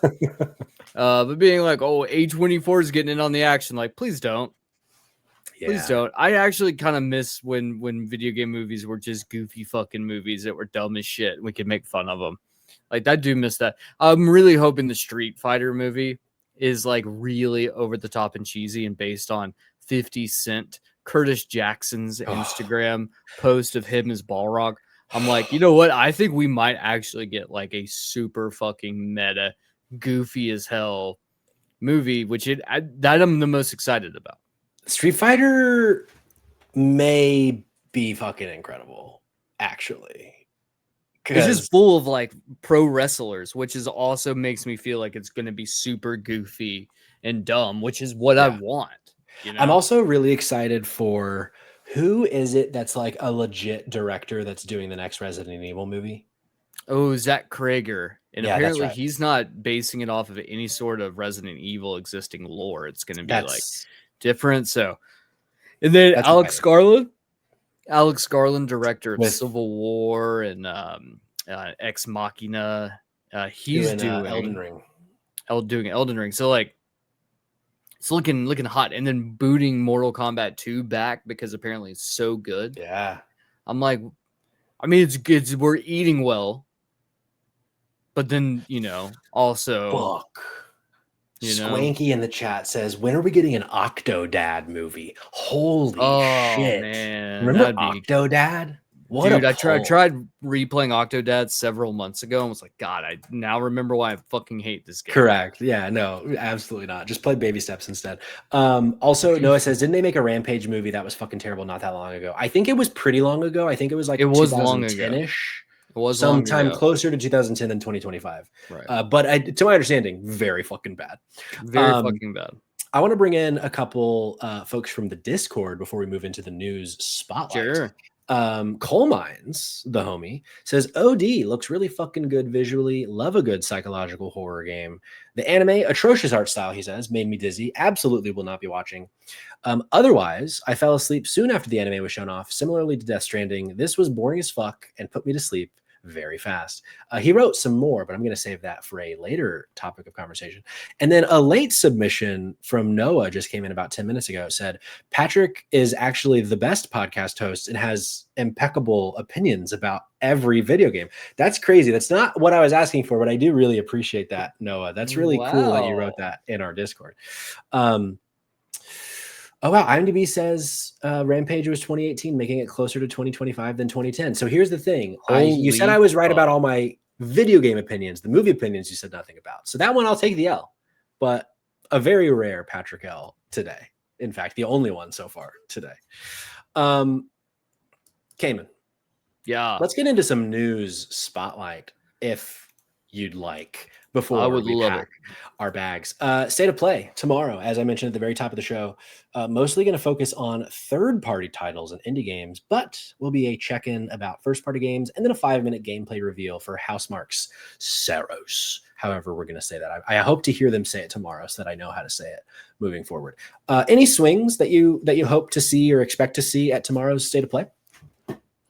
But being like, oh, A24 is getting in on the action, like, please don't. Yeah. Please don't. I actually kind of miss when video game movies were just goofy fucking movies that were dumb as shit. We could make fun of them. Like, I do miss that. I'm really hoping the Street Fighter movie is like really over the top and cheesy and based on 50 Cent, Curtis Jackson's Instagram post of him as Balrog. I'm like, you know what? I think we might actually get like a super fucking meta, goofy as hell movie, that I'm the most excited about. Street Fighter may be fucking incredible, actually. It's just full of like pro wrestlers, which is also makes me feel like it's going to be super goofy and dumb, which is what I want. You know? I'm also really excited for who is it that's like a legit director that's doing the next Resident Evil movie? Oh, Zach Krager. And apparently he's not basing it off of any sort of Resident Evil existing lore. It's going to be like different. So, and then Alex Garland, director of Civil War and Ex Machina. He's doing Elden Ring. Doing Elden Ring. So like, it's looking hot, and then booting Mortal Kombat 2 back because apparently it's so good. Yeah, I'm like, I mean, it's good. We're eating well, but then also, Swanky in the chat says, "When are we getting an Octodad movie?" Holy shit, man! Remember Octodad? Dude, I tried replaying Octodad several months ago and was like, God, I now remember why I fucking hate this game. Correct. Yeah, no, absolutely not. Just play Baby Steps instead. Also, Noah says, didn't they make a Rampage movie that was fucking terrible not that long ago? I think it was pretty long ago. I think it was like 2010-ish. It was sometime closer to 2010 than 2025. Right. But to my understanding, very fucking bad. Very fucking bad. I want to bring in a couple folks from the Discord before we move into the news spotlight. Sure. Coal Mines, the homie, says OD looks really fucking good visually. Love a good psychological horror game. The anime, atrocious art style, he says, made me dizzy. Absolutely will not be watching. Otherwise, I fell asleep soon after the anime was shown off. Similarly to Death Stranding, this was boring as fuck and put me to sleep very fast. He wrote some more, but I'm going to save that for a later topic of conversation. And then a late submission from Noah just came in about 10 minutes ago. Said, Patrick is actually the best podcast host and has impeccable opinions about every video game. That's crazy. That's not what I was asking for, but I do really appreciate that, Noah. That's really cool that you wrote that in our Discord. Oh, wow. IMDb says Rampage was 2018, making it closer to 2025 than 2010. So here's the thing. You said I was right about all my video game opinions. The movie opinions you said nothing about. So that one I'll take the L. But a very rare Patrick L today. In fact, the only one so far today. Cayman. Yeah. Let's get into some news spotlight if you'd like. Before we pack our bags. State of Play tomorrow, as I mentioned at the very top of the show, mostly going to focus on third-party titles and indie games, but will be a check-in about first-party games and then a 5-minute gameplay reveal for Housemarque's Saros. However, we're going to say that. I hope to hear them say it tomorrow so that I know how to say it moving forward. Any swings that you hope to see or expect to see at tomorrow's State of Play?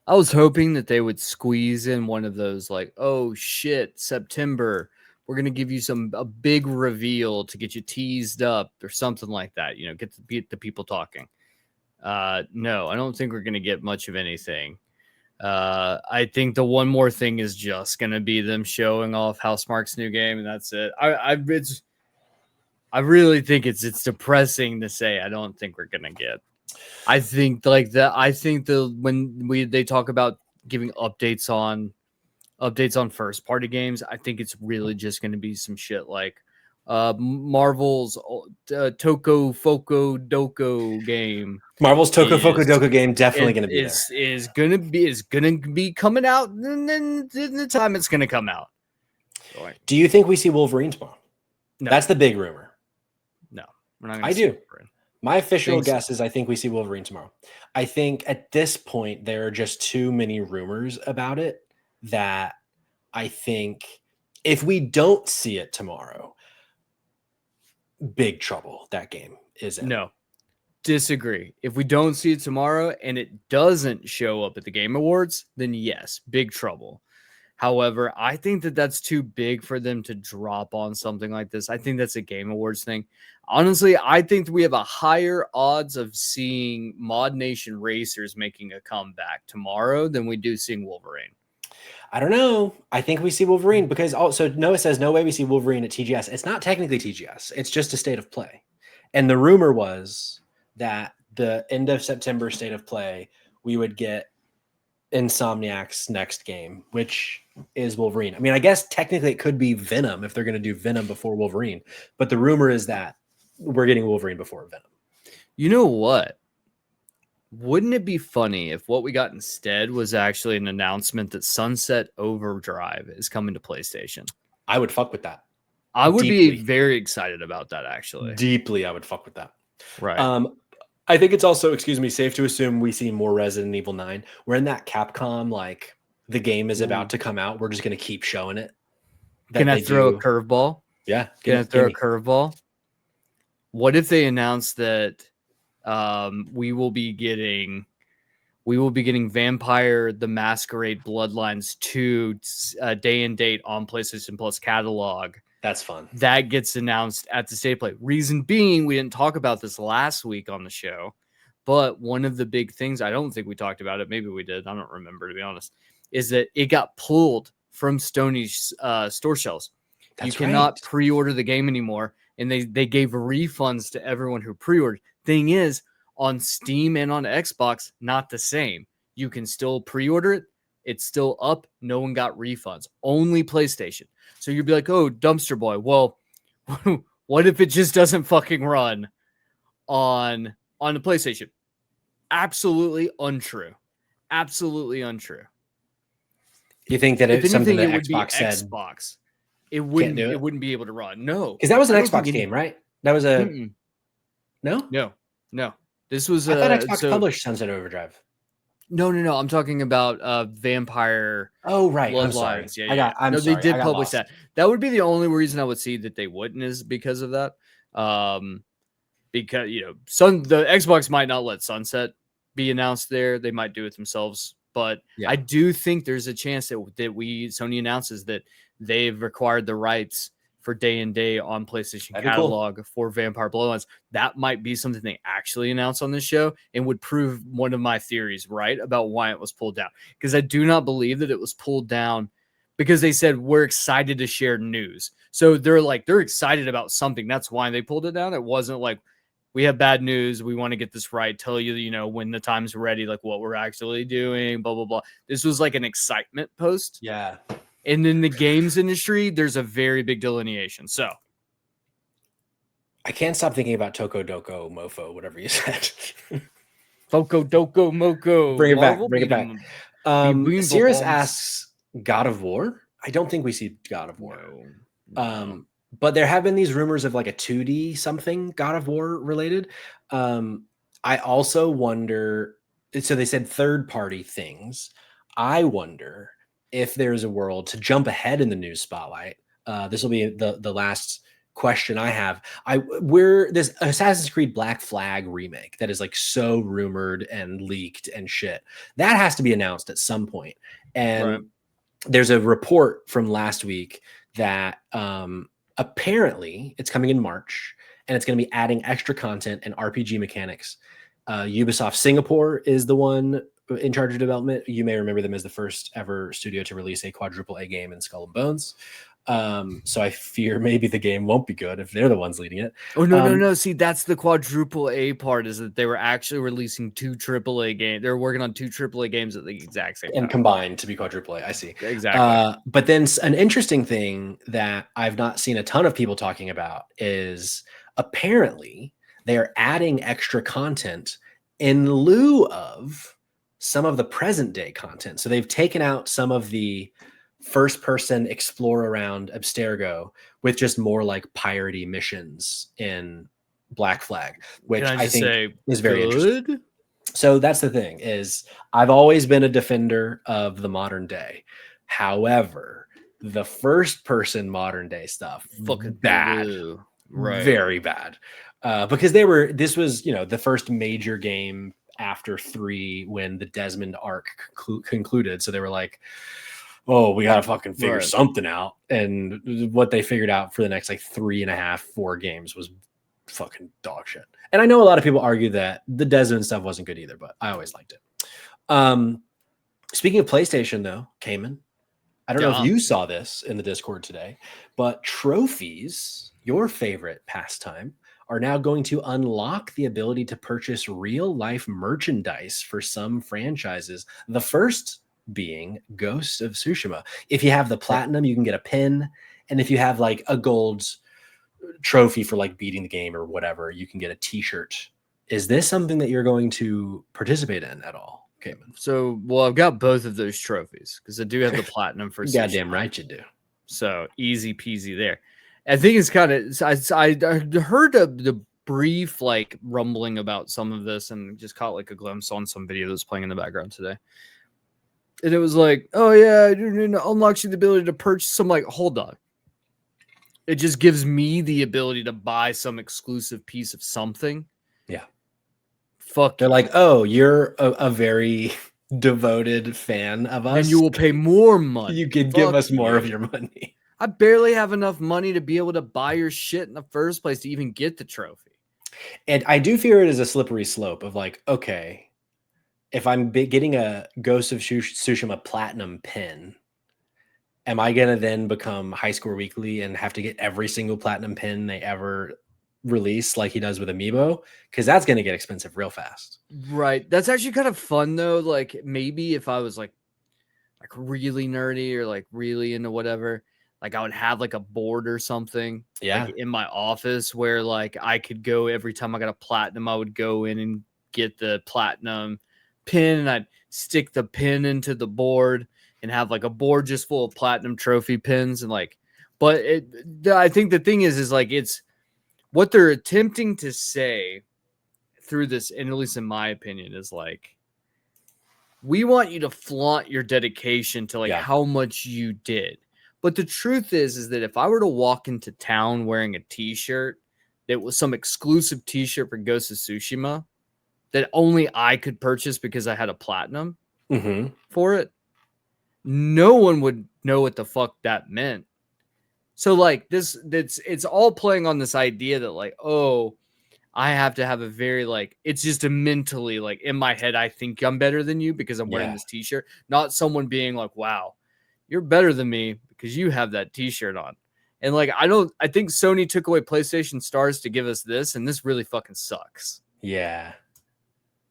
I was hoping that they would squeeze in one of those like, oh shit, September. We're going to give you a big reveal to get you teased up or something like that. You know, get the people talking. No, I don't think we're going to get much of anything. I think the one more thing is just going to be them showing off Housemarque's new game, and that's it. I really think it's depressing to say. I don't think we're going to get. I think like that. I think when they talk about giving updates on first party games, I think it's really just going to be some shit like Marvel's Toko Foco Doko game. Marvel's Toko Foco Doko game definitely going to be is going to be coming out and then the time it's going to come out. So, do you think we see Wolverine tomorrow? No. That's the big rumor. No, we're not. I do. My official guess is I think we see Wolverine tomorrow. I think at this point there are just too many rumors about it that I think if we don't see it tomorrow, big trouble that game is in. No, disagree. If we don't see it tomorrow and it doesn't show up at the Game Awards, then yes, big trouble. However, I think that's too big for them to drop on something like this. I think that's a Game Awards thing. Honestly, I think we have a higher odds of seeing Mod Nation Racers making a comeback tomorrow than we do seeing Wolverine. I don't know. I think we see Wolverine because also Noah says no way we see Wolverine at TGS. It's not technically TGS. It's just a State of Play. And the rumor was that the end of September State of Play, we would get Insomniac's next game, which is Wolverine. I mean, I guess technically it could be Venom if they're going to do Venom before Wolverine. But the rumor is that we're getting Wolverine before Venom. You know what? Wouldn't it be funny if what we got instead was actually an announcement that Sunset Overdrive is coming to PlayStation? I would fuck with that. I would be very excited about that, actually. Deeply, I would fuck with that. Right. I think it's also, safe to assume we see more Resident Evil 9. We're in that Capcom, like, the game is about to come out. We're just going to keep showing it. Can I throw a curveball? Yeah. Can I throw a curveball? What if they announce that we will be getting Vampire the Masquerade Bloodlines 2 day and date on PlayStation Plus catalog? That's fun. That gets announced at the State of Play. Reason being, we didn't talk about this last week on the show, but one of the big things, I don't think we talked about it, maybe we did, I don't remember to be honest, is that it got pulled from Sony's store shelves. You cannot pre-order the game anymore, and they gave refunds to everyone who pre-ordered. Thing is, on Steam and on Xbox, not the same. You can still pre-order it. It's still up. No one got refunds. Only PlayStation. So you'd be like, oh, dumpster boy. Well, what if it just doesn't fucking run on the PlayStation? Absolutely untrue. Absolutely untrue. You think that if something that Xbox said Xbox, it wouldn't be able to run. No. Because that was an Xbox game, right? That was a No? No. This was I thought Xbox published Sunset Overdrive. No. I'm talking about Vampire Oh, right. I'm sorry. Bloodlines. Yeah. I'm No, they sorry. I did got publish lost. that. That would be the only reason I would see that they wouldn't is because of that. Because the Xbox might not let Sunset be announced there. They might do it themselves. But Yeah. I do think there's a chance that Sony announces that they've acquired the rights for day and day on PlayStation That'd be cool. catalog for Vampire Bloodlines. That might be something they actually announce on this show and would prove one of my theories right about why it was pulled down. Because I do not believe that it was pulled down because they said we're excited to share news. So they're excited about something. That's why they pulled it down. It wasn't like we have bad news. We want to get this right. Tell you, when the time's ready, like what we're actually doing, blah, blah, blah. This was like an excitement post. Yeah. And in the games industry, there's a very big delineation. So I can't stop thinking about Toko Doko Mofo, whatever you said. Foko Doko Moko. Bring it Marvel back. Bring it back. Sirius asks God of War. I don't think we see God of War. No. But there have been these rumors of like a 2D something God of War related. I also wonder. So they said third party things. I wonder if there's a world to jump ahead in the news spotlight. This will be the last question I have. We're this Assassin's Creed Black Flag remake that is like so rumored and leaked and shit. That has to be announced at some point. And there's a report from last week that apparently it's coming in March and it's going to be adding extra content and RPG mechanics. Ubisoft Singapore is the one in charge of development. You may remember them as the first ever studio to release a quadruple A game in Skull and Bones. So I fear maybe the game won't be good if they're the ones leading it. Oh, no. See, that's the quadruple A part, is that they were actually releasing 2 AAA games. They're working on 2 AAA games at the exact same time. And combined to be quadruple A. I see. Exactly. But then an interesting thing that I've not seen a ton of people talking about is apparently they're adding extra content in lieu of some of the present day content. So they've taken out some of the first person explore around Abstergo with just more like piratey missions in Black Flag, which I think is very interesting. So that's the thing, is I've always been a defender of the modern day. However, the first person modern day stuff, fucking bad, right? Very bad. Because this was, the first major game after 3 when the Desmond arc concluded. So they were like, oh, we got to fucking figure something out. And what they figured out for the next like 3.5, 4 games was fucking dog shit. And I know a lot of people argue that the Desmond stuff wasn't good either, but I always liked it. Speaking of PlayStation though, Cayman, I don't know if you saw this in the Discord today, but trophies, your favorite pastime, are now going to unlock the ability to purchase real life merchandise for some franchises. The first being Ghost of Tsushima. If you have the platinum, you can get a pin. And if you have like a gold trophy for like beating the game or whatever, you can get a t-shirt. Is this something that you're going to participate in at all, Cayman? So, I've got both of those trophies because I do have the platinum for Goddamn right you do. So easy peasy there. I think it's kind of, I heard the brief like rumbling about some of this and just caught like a glimpse on some video that's playing in the background today. And it was like, oh yeah, it unlocks you the ability to purchase some, like, hold on. It just gives me the ability to buy some exclusive piece of something. Yeah. Fuck. They're like, oh, you're a very devoted fan of us. And you will pay more money. You can give us more of your money. I barely have enough money to be able to buy your shit in the first place to even get the trophy. And I do fear it is a slippery slope of like, okay, if I'm getting a Ghost of Tsushima platinum pin, am I going to then become High Score Weekly and have to get every single platinum pin they ever release like he does with Amiibo? Because that's going to get expensive real fast. Right. That's actually kind of fun though. Like maybe if I was like really nerdy or like really into whatever, like I would have like a board or something like in my office where like I could go every time I got a platinum, I would go in and get the platinum pin and I'd stick the pin into the board and have like a board just full of platinum trophy pins. And like, but I think the thing is like, it's what they're attempting to say through this. And at least in my opinion is like, we want you to flaunt your dedication to like Yeah. how much you did. But the truth is that if I were to walk into town wearing a t-shirt that was some exclusive t-shirt for Ghost of Tsushima that only I could purchase because I had a platinum for it, no one would know what the fuck that meant. So like it's all playing on this idea that like, oh, I have to have a very like, it's just a mentally like in my head, I think I'm better than you because I'm wearing this t-shirt, not someone being like, wow, you're better than me because you have that t-shirt on. And like, I think Sony took away PlayStation Stars to give us this, and this really fucking sucks. Yeah.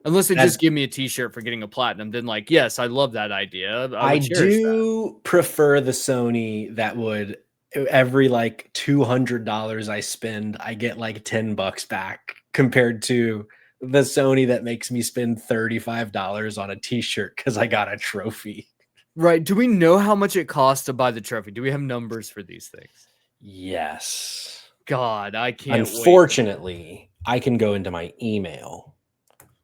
Unless they just give me a t-shirt for getting a platinum, then like, yes, I love that idea. I do prefer the Sony that would every like $200 I spend, I get like $10 back compared to the Sony that makes me spend $35 on a t-shirt because I got a trophy. Right. Do we know how much it costs to buy the trophy? Do we have numbers for these things? Yes. God, I can't. Unfortunately, I can go into my email.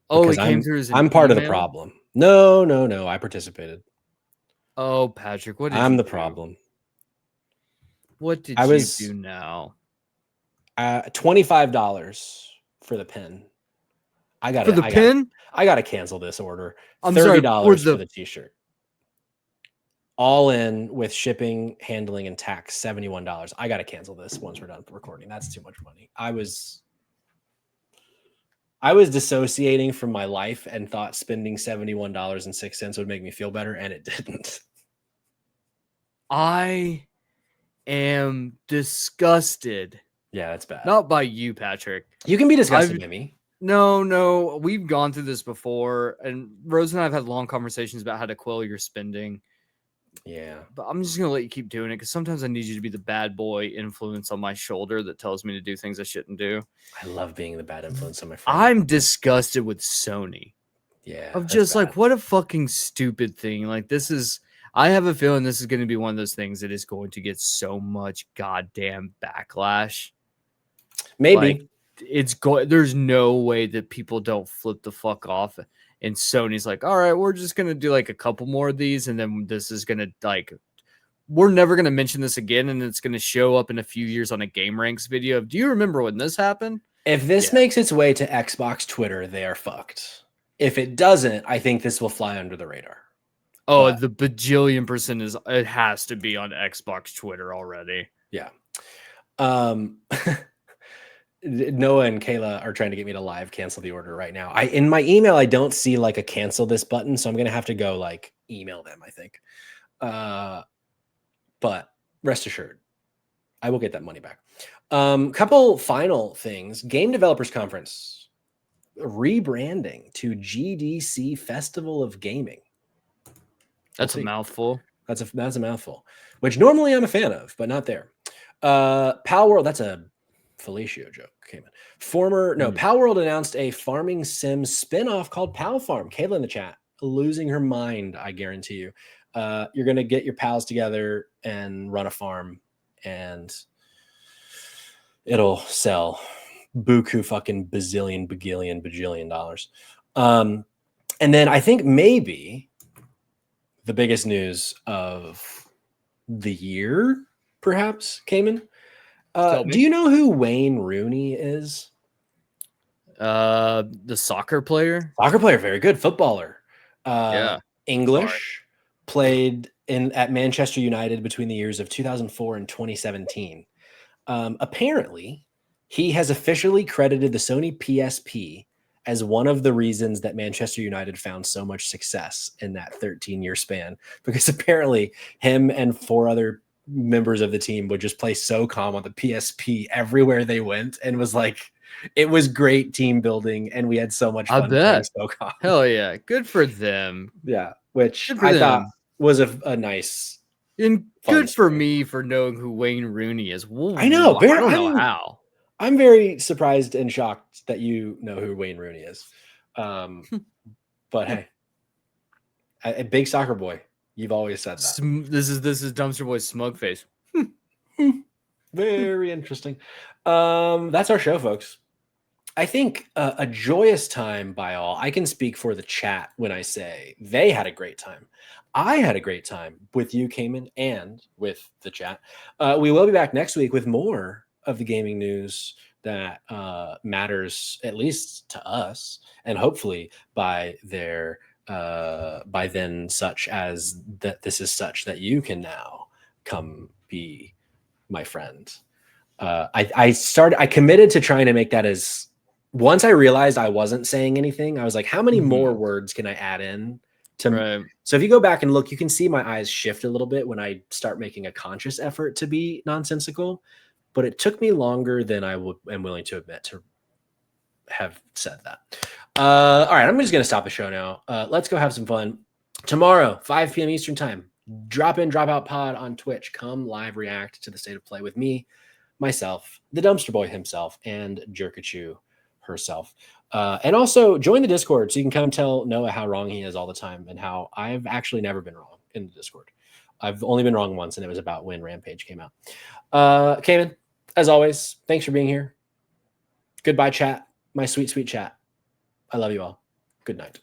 Oh, it came through as an I'm part email? of the problem. No, I participated. Oh, Patrick, what did I'm you the do? problem. What did you do now? $25 for the pen. I got for the pen. I got to cancel this order. I'm $30 sorry, for the t-shirt. All in with shipping, handling, and tax, $71. I got to cancel this once we're done recording. That's too much money. I was dissociating from my life and thought spending $71.06 would make me feel better, and it didn't. I am disgusted. Yeah, that's bad. Not by you, Patrick. You can be disgusted by me. No. We've gone through this before, and Rose and I have had long conversations about how to quell your spending. Yeah. But I'm just going to let you keep doing it because sometimes I need you to be the bad boy influence on my shoulder that tells me to do things I shouldn't do. I love being the bad influence on my friend. I'm disgusted with Sony. Yeah. Of just like, what a fucking stupid thing. Like, this is, I have a feeling this is going to be one of those things that is going to get so much goddamn backlash. Maybe. Like, there's no way that people don't flip the fuck off. And Sony's like, all right, we're just going to do like a couple more of these. And then this is going to like, we're never going to mention this again. And it's going to show up in a few years on a Game Ranks video of, do you remember when this happened? If this makes its way to Xbox Twitter, they are fucked. If it doesn't, I think this will fly under the radar. Oh, the bajillion % it has to be on Xbox Twitter already. Yeah. Noah and Kayla are trying to get me to live cancel the order right now. In my email, I don't see like a cancel this button, so I'm gonna have to go like email them, I think. But rest assured, I will get that money back. Couple final things. Game Developers Conference rebranding to GDC Festival of Gaming. That's a mouthful. That's a mouthful, which normally I'm a fan of, but not there. Pal World, that's a fellatio joke. Came in. Pal World announced a farming sim spinoff called Pal Farm. Kayla in the chat, losing her mind, I guarantee you. You're gonna get your pals together and run a farm, and it'll sell buku fucking bazillion, bagillion, bajillion dollars. And then I think maybe the biggest news of the year, perhaps, Cayman. Do you know who Wayne Rooney is? The soccer player. Very good footballer. English. Sorry. Played at Manchester United between the years of 2004 and 2017. Apparently, he has officially credited the Sony PSP as one of the reasons that Manchester United found so much success in that 13-year span, because apparently him and 4 other members of the team would just play so calm on the PSP everywhere they went, and was like, it was great team building, and we had so much fun playing so calm. Hell yeah, good for them. Yeah, which I thought was a nice and good for me for knowing who Wayne Rooney is. Whoa, I know. I don't know how. I'm very surprised and shocked that you know who Wayne Rooney is. But hey, a big soccer boy. You've always said that. This is Dumpster Boy's smug face. Very interesting. That's our show, folks. I think a joyous time by all. I can speak for the chat when I say they had a great time. I had a great time with you, Cayman, and with the chat. We will be back next week with more of the gaming news that matters, at least to us, and hopefully by then such as that this is such that you can now come be my friend. I committed to trying to make that as once I realized I wasn't saying anything, I was like, how many more words can I add in to Right. so if you go back and look, you can see my eyes shift a little bit when I start making a conscious effort to be nonsensical, but it took me longer than I am willing to admit to have said that. All right, I'm just gonna stop the show now. Let's go have some fun. Tomorrow, 5 p.m. Eastern time, drop in, drop out pod on Twitch. Come live react to the state of play with me, myself, the dumpster boy himself, and Jerkachu herself. And also join the Discord so you can come tell Noah how wrong he is all the time and how I've actually never been wrong in the Discord. I've only been wrong once, and it was about when Rampage came out. Cayman, as always, thanks for being here. Goodbye, chat. My sweet, sweet chat. I love you all. Good night.